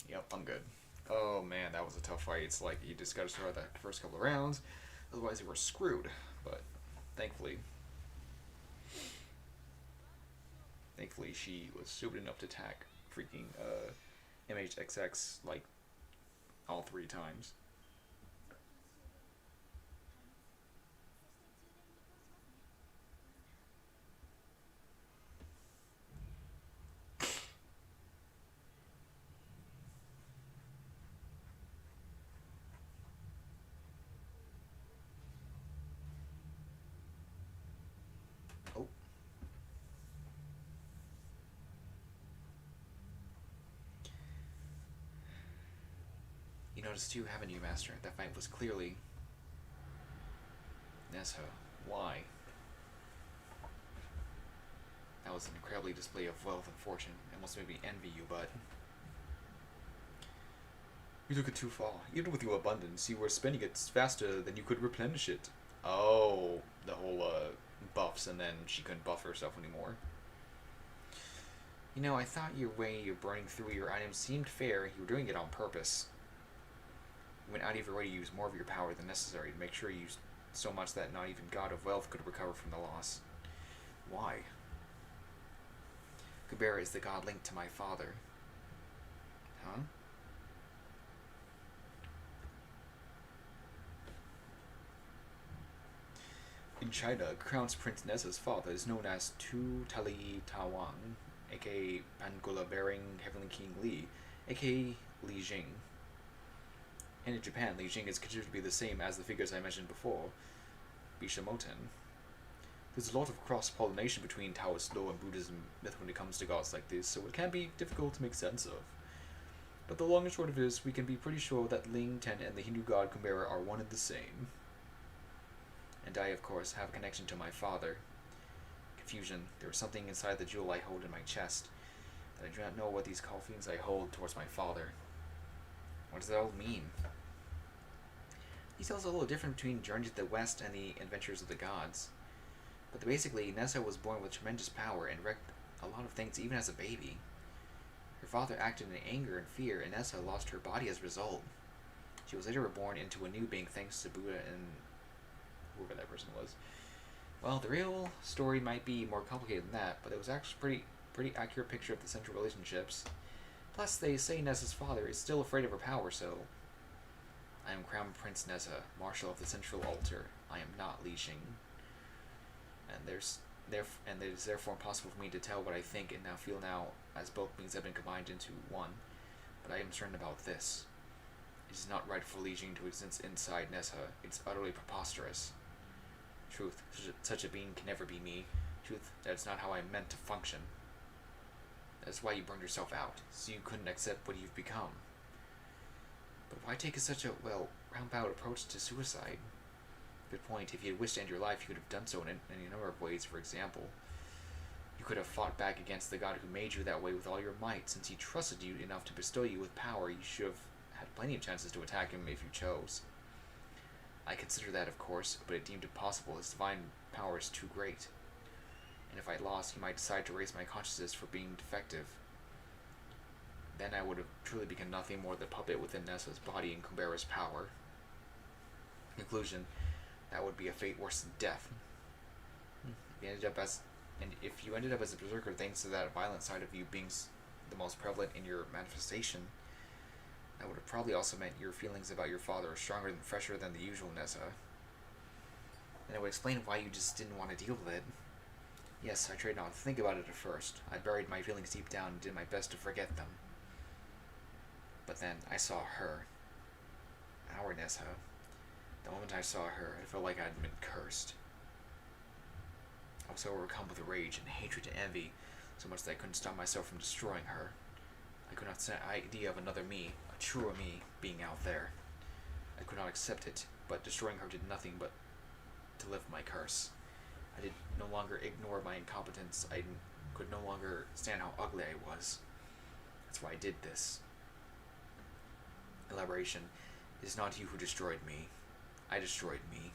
Yep, I'm good. Oh man, that was a tough fight. It's like you just gotta survive that first couple of rounds, otherwise you were screwed. But thankfully, she was stupid enough to attack freaking MHXX like all 3 times. Oh. You notice too, haven't you, Master? That fight was clearly Nessa. Why? That was an incredibly display of wealth and fortune. It almost made me envy you, but you took it too far. Even with your abundance, you were spending it faster than you could replenish it. Oh, the whole buffs, and then she couldn't buff herself anymore. You know, I thought your way of burning through your items seemed fair. You were doing it on purpose. You went out of your way to use more of your power than necessary to make sure you used so much that not even God of Wealth could recover from the loss. Why? Kubera is the god linked to my father. Huh? In China, Crown Prince Nessa's father is known as Tu Tali Tawang, aka Angola bearing Heavenly King Li, aka Li Jing. And in Japan, Li Jing is considered to be the same as the figures I mentioned before, Bishamoten. There's a lot of cross-pollination between Taoist law and Buddhism myth when it comes to gods like this, so it can be difficult to make sense of. But the long and short of it is, we can be pretty sure that Ling Ten and the Hindu god Kumbera are one and the same. And I, of course, have a connection to my father. Confusion. There was something inside the jewel I hold in my chest, that I do not know what these feelings I hold towards my father. What does that all mean? He tells a little different between Journey to the West and the Adventures of the Gods. But basically, Nessa was born with tremendous power and wrecked a lot of things even as a baby. Her father acted in anger and fear, and Nessa lost her body as a result. She was later reborn into a new being thanks to Buddha and whoever that person was. Well, the real story might be more complicated than that, but it was actually pretty accurate picture of the central relationships. Plus, they say Nessa's father is still afraid of her power, so I am Crown Prince Nessa, Marshal of the Central Altar. I am not Li Xing. And it is therefore impossible for me to tell what I think and now feel now, as both beings have been combined into one. But I am certain about this. It is not right for Legion to exist inside Nessa. It's utterly preposterous. Truth, such a being can never be me. Truth, that's not how I'm meant to function. That's why you burned yourself out, so you couldn't accept what you've become. But why take such a, roundabout approach to suicide? Good point. If you had wished to end your life, you could have done so in any number of ways. For example, you could have fought back against the god who made you that way with all your might. Since he trusted you enough to bestow you with power, you should have had plenty of chances to attack him if you chose. I consider that, of course, but it deemed impossible. His divine power is too great. And if I lost, he might decide to raise my consciousness for being defective. Then I would have truly become nothing more than a puppet within Nessa's body and Kumbera's power. Conclusion, that would be a fate worse than death. If you ended up as a berserker thanks to that violent side of you being the most prevalent in your manifestation, that would have probably also meant your feelings about your father are stronger and fresher than the usual Nessa. And it would explain why you just didn't want to deal with it. Yes, I tried not to think about it at first. I buried my feelings deep down and did my best to forget them. But then I saw her. Our Nessa. The moment I saw her, I felt like I had been cursed. I was so overcome with rage and hatred and envy, so much that I couldn't stop myself from destroying her. I could not stand the idea of another me, a truer me, being out there. I could not accept it, but destroying her did nothing but to lift my curse. I did no longer ignore my incompetence. I could no longer stand how ugly I was. That's why I did this. Elaboration. It is not you who destroyed me. I destroyed me.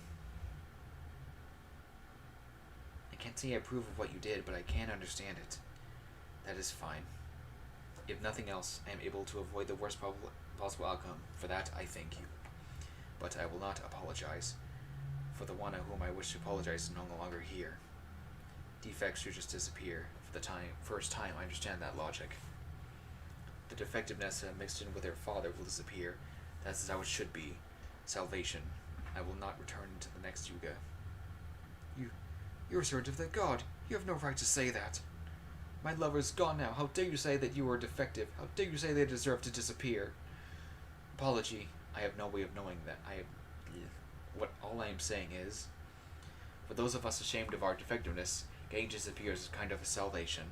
I can't say I approve of what you did, but I can understand it. That is fine. If nothing else, I am able to avoid the worst possible outcome. For that, I thank you. But I will not apologize. For the one of whom I wish to apologize is no longer here. Defects should just disappear. For the first time, I understand that logic. The defectiveness mixed in with their father will disappear. That's how it should be. Salvation. I will not return to the next Yuga. You're a servant of the god. You have no right to say that. My lover is gone now. How dare you say that you are defective? How dare you say they deserve to disappear? Apology. I have no way of knowing that. All I am saying is, for those of us ashamed of our defectiveness, getting disappears is kind of a salvation.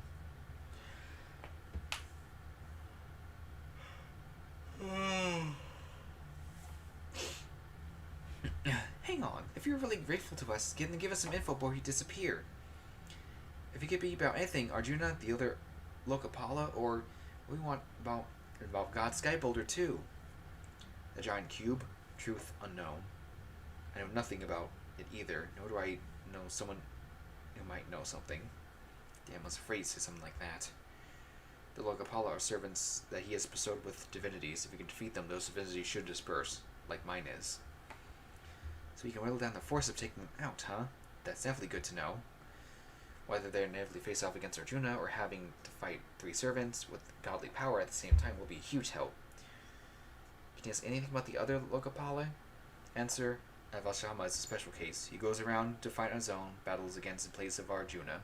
Hang on. If you're really grateful to us, then give us some info before he disappeared. If you could be about anything, Arjuna, the other Lokapala, or we want about God Skyboulder too. The giant cube, truth unknown. I know nothing about it either, nor do I know someone who might know something. Damn, I was afraid to say something like that. The Lokapala are servants that he has bestowed with divinities. If you can defeat them, those divinities should disperse, like mine is. So we can whittle down the force of taking them out, huh? That's definitely good to know. Whether they inevitably face off against Arjuna or having to fight 3 servants with godly power at the same time will be a huge help. Can you ask anything about the other Lokapala? Answer, Vashama is a special case. He goes around to fight on his own, battles against in place of Arjuna.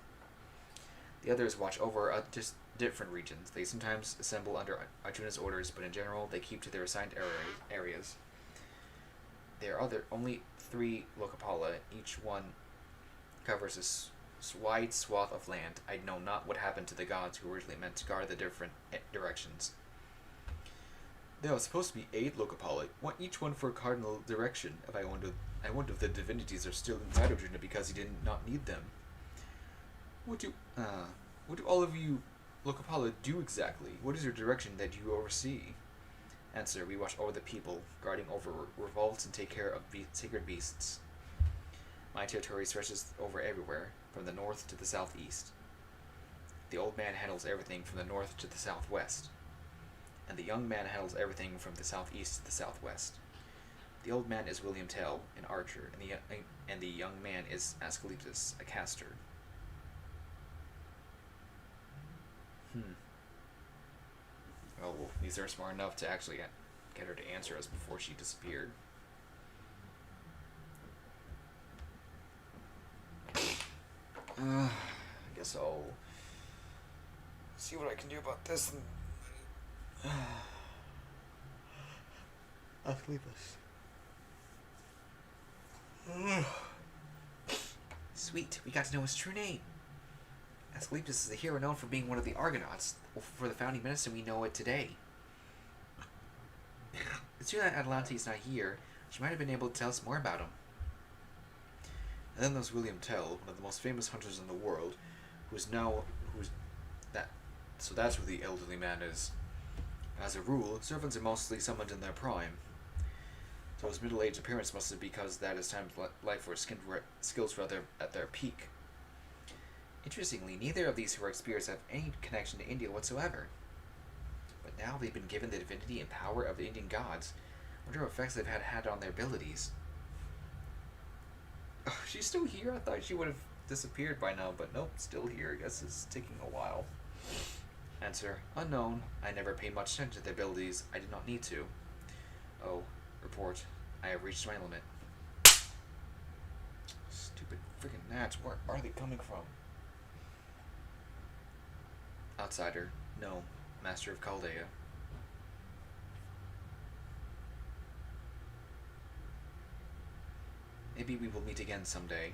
The others watch over just different regions. They sometimes assemble under Arjuna's orders, but in general, they keep to their assigned areas. There are only 3 Lokapala. Each one covers a wide swath of land. I know not what happened to the gods who originally meant to guard the different directions. There are supposed to be 8 Lokapala, each one for a cardinal direction. I wonder if the divinities are still inside Arjuna because he did not need them. What do all of you Lokapala do exactly? What is your direction that you oversee? Answer, we watch over the people, guarding over revolts and take care of sacred beasts. My territory stretches over everywhere, from the north to the southeast. The old man handles everything from the north to the southwest, and the young man handles everything from the southeast to the southwest. The old man is William Tell, an archer, and the young man is Asclepius, a caster. Well, these are smart enough to actually get her to answer us before she disappeared. I guess I'll see what I can do about this. Asclepius. Sweet, we got to know his true name. Asclepius is a hero known for being one of the Argonauts, for the founding medicine we know it today. It's too that Atalante's not here. She might have been able to tell us more about him. And then there's William Tell, one of the most famous hunters in the world, who's that. So that's who the elderly man is. As a rule, servants are mostly summoned in their prime. So his middle-aged appearance must be because that is time of life where skills were at their peak. Interestingly, neither of these heroic spirits have any connection to India whatsoever. But now they've been given the divinity and power of the Indian gods. I wonder what effects they've had on their abilities. Oh, she's still here? I thought she would have disappeared by now, but nope, still here. I guess it's taking a while. Answer: unknown. I never paid much attention to their abilities. I did not need to. Oh, report. I have reached my limit. Stupid freaking gnats. Where are they coming from? Outsider. No. Master of Chaldea. Maybe we will meet again someday.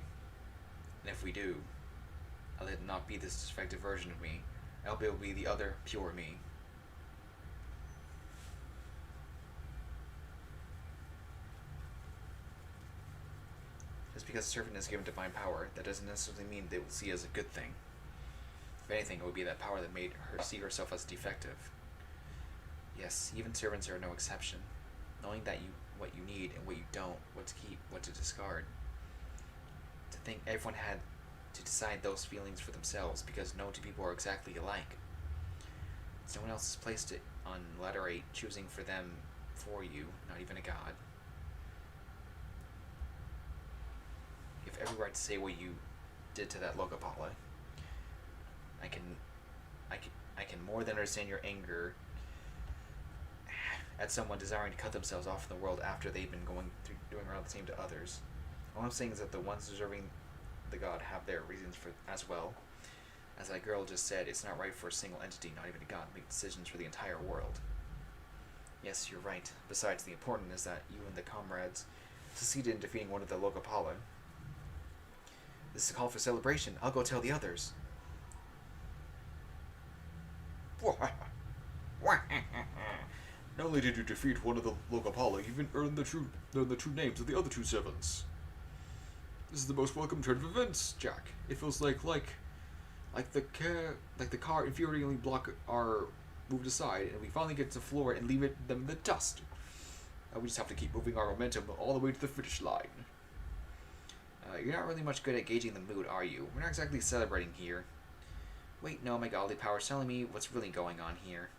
And if we do, I'll let it not be this defective version of me. I'll be the other, pure me. Just because a servant is given divine power, that doesn't necessarily mean they will see it as a good thing. If anything, it would be that power that made her see herself as defective. Yes, even servants are no exception. Knowing that what you need and what you don't, what to keep, what to discard. To think everyone had to decide those feelings for themselves, because no two people are exactly alike. It's no one else's place to, on letter 8, choosing for them for you, not even a god. You have every right to say what you did to that Logopala. I can more than understand your anger at someone desiring to cut themselves off from the world after they've been doing around the same to others. All I'm saying is that the ones deserving the god have their reasons for as well. As that girl just said, it's not right for a single entity, not even a god, to make decisions for the entire world. Yes, you're right. Besides, the important is that you and the comrades succeeded in defeating one of the Logopala. This is a call for celebration. I'll go tell the others. Not only did you defeat one of the Logopala, you even earned the true names of the other two servants. This is the most welcome turn of events, Jack. It feels like the car infuriatingly block are moved aside, and we finally get to the floor and leave them in the dust. We just have to keep moving our momentum all the way to the finish line. You're not really much good at gauging the mood, are you? We're not exactly celebrating here. Wait, no, my godly power's telling me what's really going on here.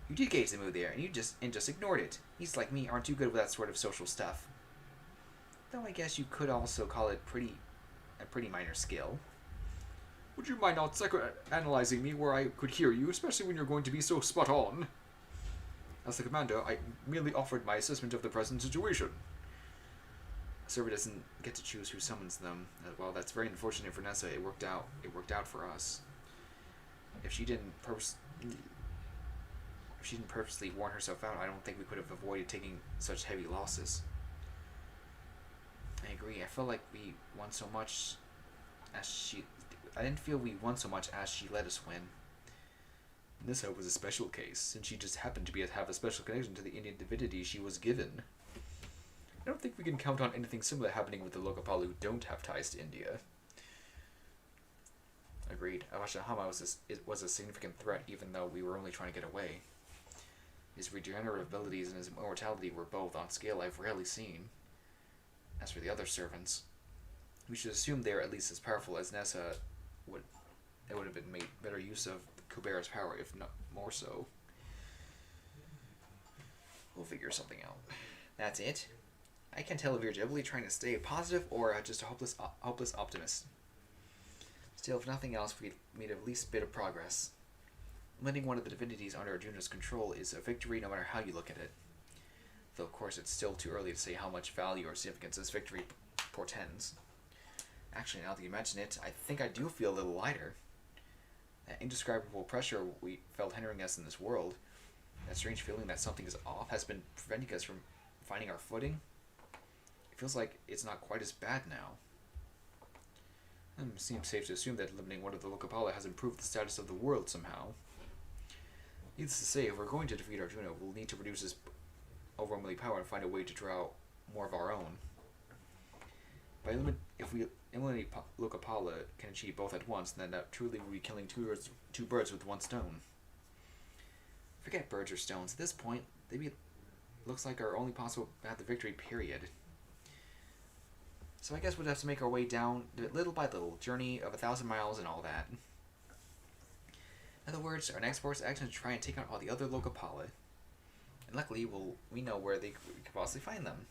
You did gauge the mood there, and you just ignored it. He's like me, aren't too good with that sort of social stuff. Though I guess you could also call it a pretty minor skill. Would you mind not psychoanalyzing me where I could hear you, especially when you're going to be so spot on? As the commander, I merely offered my assessment of the present situation. A server doesn't get to choose who summons them. Well, that's very unfortunate for Nessa. It worked out for us. If she didn't purposely warn herself out, I don't think we could have avoided taking such heavy losses. I agree. I felt like we won so much I didn't feel we won so much as she let us win. Nissa was a special case, since she just happened to have a special connection to the Indian divinity she was given. I don't think we can count on anything similar happening with the Logopala who don't have ties to India. Agreed. Avashahama was a significant threat, even though we were only trying to get away. His regenerative abilities and his immortality were both on scale I've rarely seen. As for the other servants, we should assume they are at least as powerful as Nessa would. It would have been made better use of Kubera's power, if not more so. We'll figure something out. That's it. I can't tell if you're doubly trying to stay positive or just a hopeless optimist. Still, if nothing else, we made at least a bit of progress. Lending one of the divinities under Arjuna's control is a victory no matter how you look at it. Though, of course, it's still too early to say how much value or significance this victory portends. Actually, now that you mention it, I think I do feel a little lighter. That indescribable pressure we felt hindering us in this world, That strange feeling that something is off has been preventing us from finding our footing. It feels like it's not quite as bad now. It seems safe to assume that eliminating one of the Locapala has improved the status of the world somehow. Needless to say, if we're going to defeat Arjuna, we'll need to reduce his overwhelming power and find a way to draw more of our own. If we eliminate Locapala can achieve both at once, then that truly will be killing two birds with one stone. Forget birds or stones. At this point, looks like our only possible path to victory, period. So I guess we'll have to make our way down little by little, journey of 1,000 miles and all that. In other words, our next course action is to try and take out all the other Locapala. And luckily, we know where we could possibly find them.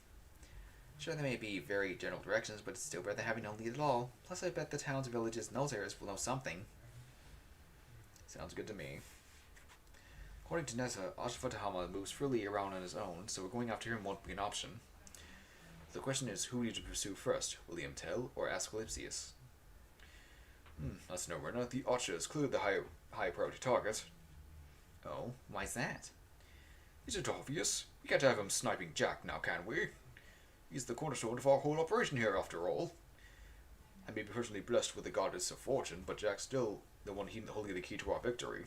Sure, they may be very general directions, but it's still better than having no lead at all. Plus, I bet the towns and villages in those areas will know something. Sounds good to me. According to Nessa, Ashvatthama moves freely around on his own, so going after him won't be an option. The question is, who we need to pursue first, William Tell or Asclepius? That's no runner. The Archer is clearly the high priority target. Oh, why's that? Is it obvious? We can't have him sniping Jack now, can we? He's the cornerstone of our whole operation here, after all. I may be personally blessed with the goddess of fortune, but Jack's still the one holding the key to our victory.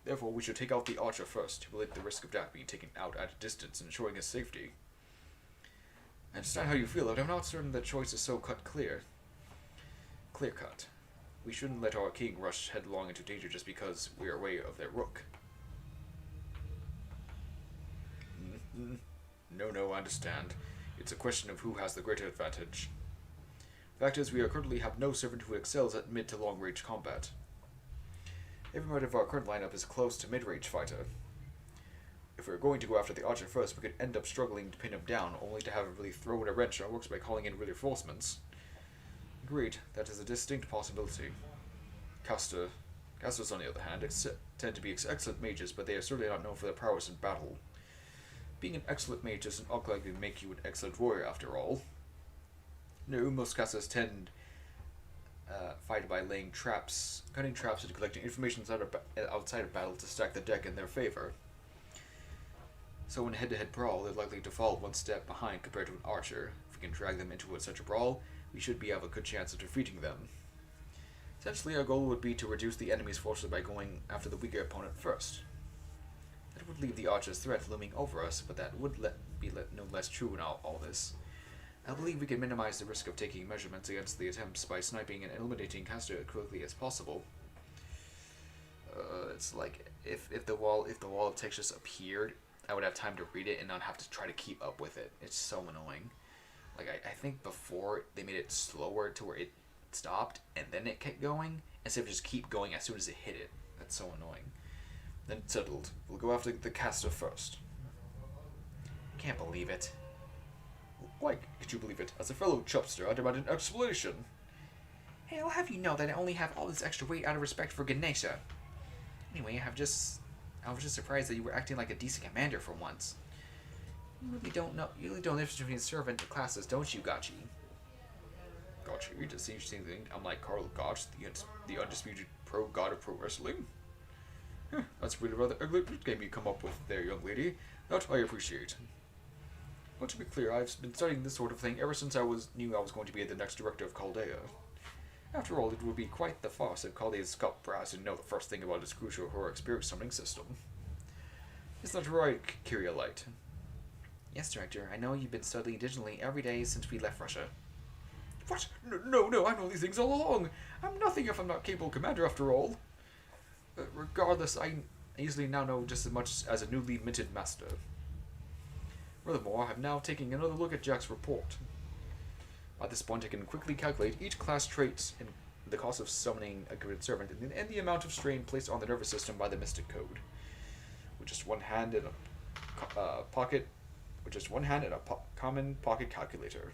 Therefore, we should take out the Archer first, to relate the risk of Jack being taken out at a distance and ensuring his safety. I understand how you feel, but I'm not certain the choice is so clear-cut. We shouldn't let our king rush headlong into danger just because we are away of their rook. No, I understand. It's a question of who has the greater advantage. The fact is, we currently have no servant who excels at mid to long range combat. Every member of our current lineup is close to mid-range fighter. If we were going to go after the Archer first, we could end up struggling to pin him down, only to have him really throw in a wrench in our works by calling in reinforcements. Agreed, that is a distinct possibility. Casters, on the other hand, tend to be excellent mages, but they are certainly not known for their prowess in battle. Being an excellent mage doesn't automatically make you an excellent warrior, after all. No, most casters tend fight by laying traps, cutting traps, and collecting information outside of battle to stack the deck in their favor. So in head-to-head brawl, they're likely to fall one step behind compared to an archer. If we can drag them into such a brawl, we should have a good chance of defeating them. Essentially, our goal would be to reduce the enemy's forces by going after the weaker opponent first. That would leave the archer's threat looming over us, but that would be no less true in all this. I believe we can minimize the risk of taking measurements against the attempts by sniping and eliminating Castor as quickly as possible. It's like if the wall of text just appeared, I would have time to read it and not have to try to keep up with it. It's so annoying. Like I think before they made it slower to where it stopped and then it kept going instead of just keep going as soon as it hit it. That's so annoying. Then it's settled. We'll go after the Castor first. Can't believe it. Why could you believe it? As a fellow chupster, I demand an explanation. Hey, I'll have you know that I only have all this extra weight out of respect for Ganesha. Anyway, I was just surprised that you were acting like a decent commander for once. You really don't difference between servant and classes, don't you, Gachi? Gachi? Just the interesting thing. I'm like Karl Gotch, the undisputed god of pro wrestling. That's really rather ugly game you come up with there, young lady. That I appreciate. But to be clear, I've been studying this sort of thing ever since knew I was going to be the next director of Chaldea. After all, it would be quite the farce if Chaldea's scalp brass didn't know the first thing about its crucial heroic spirit summoning system. Isn't that right, Kyrielite? Yes, Director. I know you've been studying digitally every day since we left Russia. What? No, I know these things all along. I'm nothing if I'm not capable commander after all. Regardless, I easily now know just as much as a newly minted master. Furthermore, I have now taken another look at Jack's report. By this point, I can quickly calculate each class trait and the cost of summoning a grid servant and the amount of strain placed on the nervous system by the Mystic Code. With just one hand and a common pocket calculator.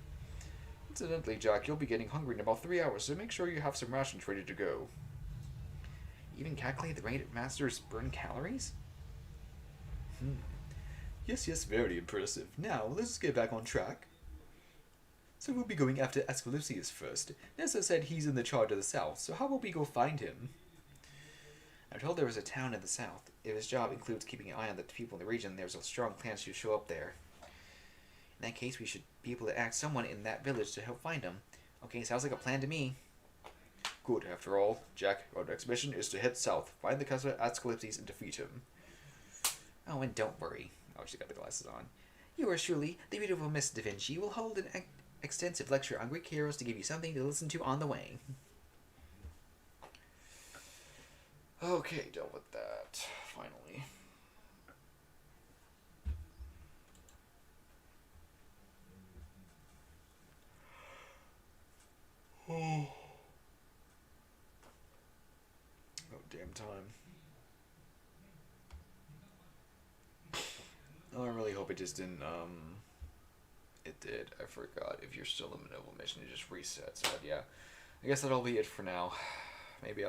Incidentally, Jack, you'll be getting hungry in about 3 hours, so make sure you have some rations ready to go. Even calculate the rate masters burn calories? Yes, very impressive. Now, let's get back on track. So we'll be going after Asclepius first. Nessa said he's in the charge of the south, so how about we go find him? I'm told there was a town in the south. If his job includes keeping an eye on the people in the region, there's a strong chance he'll show up there. In that case, we should be able to ask someone in that village to help find him. Okay, sounds like a plan to me. Good, after all, Jack, our next mission is to head south, find the cousin at Scalypses, and defeat him. Oh, and don't worry. Oh, she's got the glasses on. Yours truly, the beautiful Miss Da Vinci, will hold an extensive lecture on Greek heroes to give you something to listen to on the way. Okay, done with that. Finally. Oh. Oh, damn time. Oh, I really hope it just didn't, It did. I forgot. If you're still in the middle of a mission, it just resets. But yeah, I guess that'll be it for now. Maybe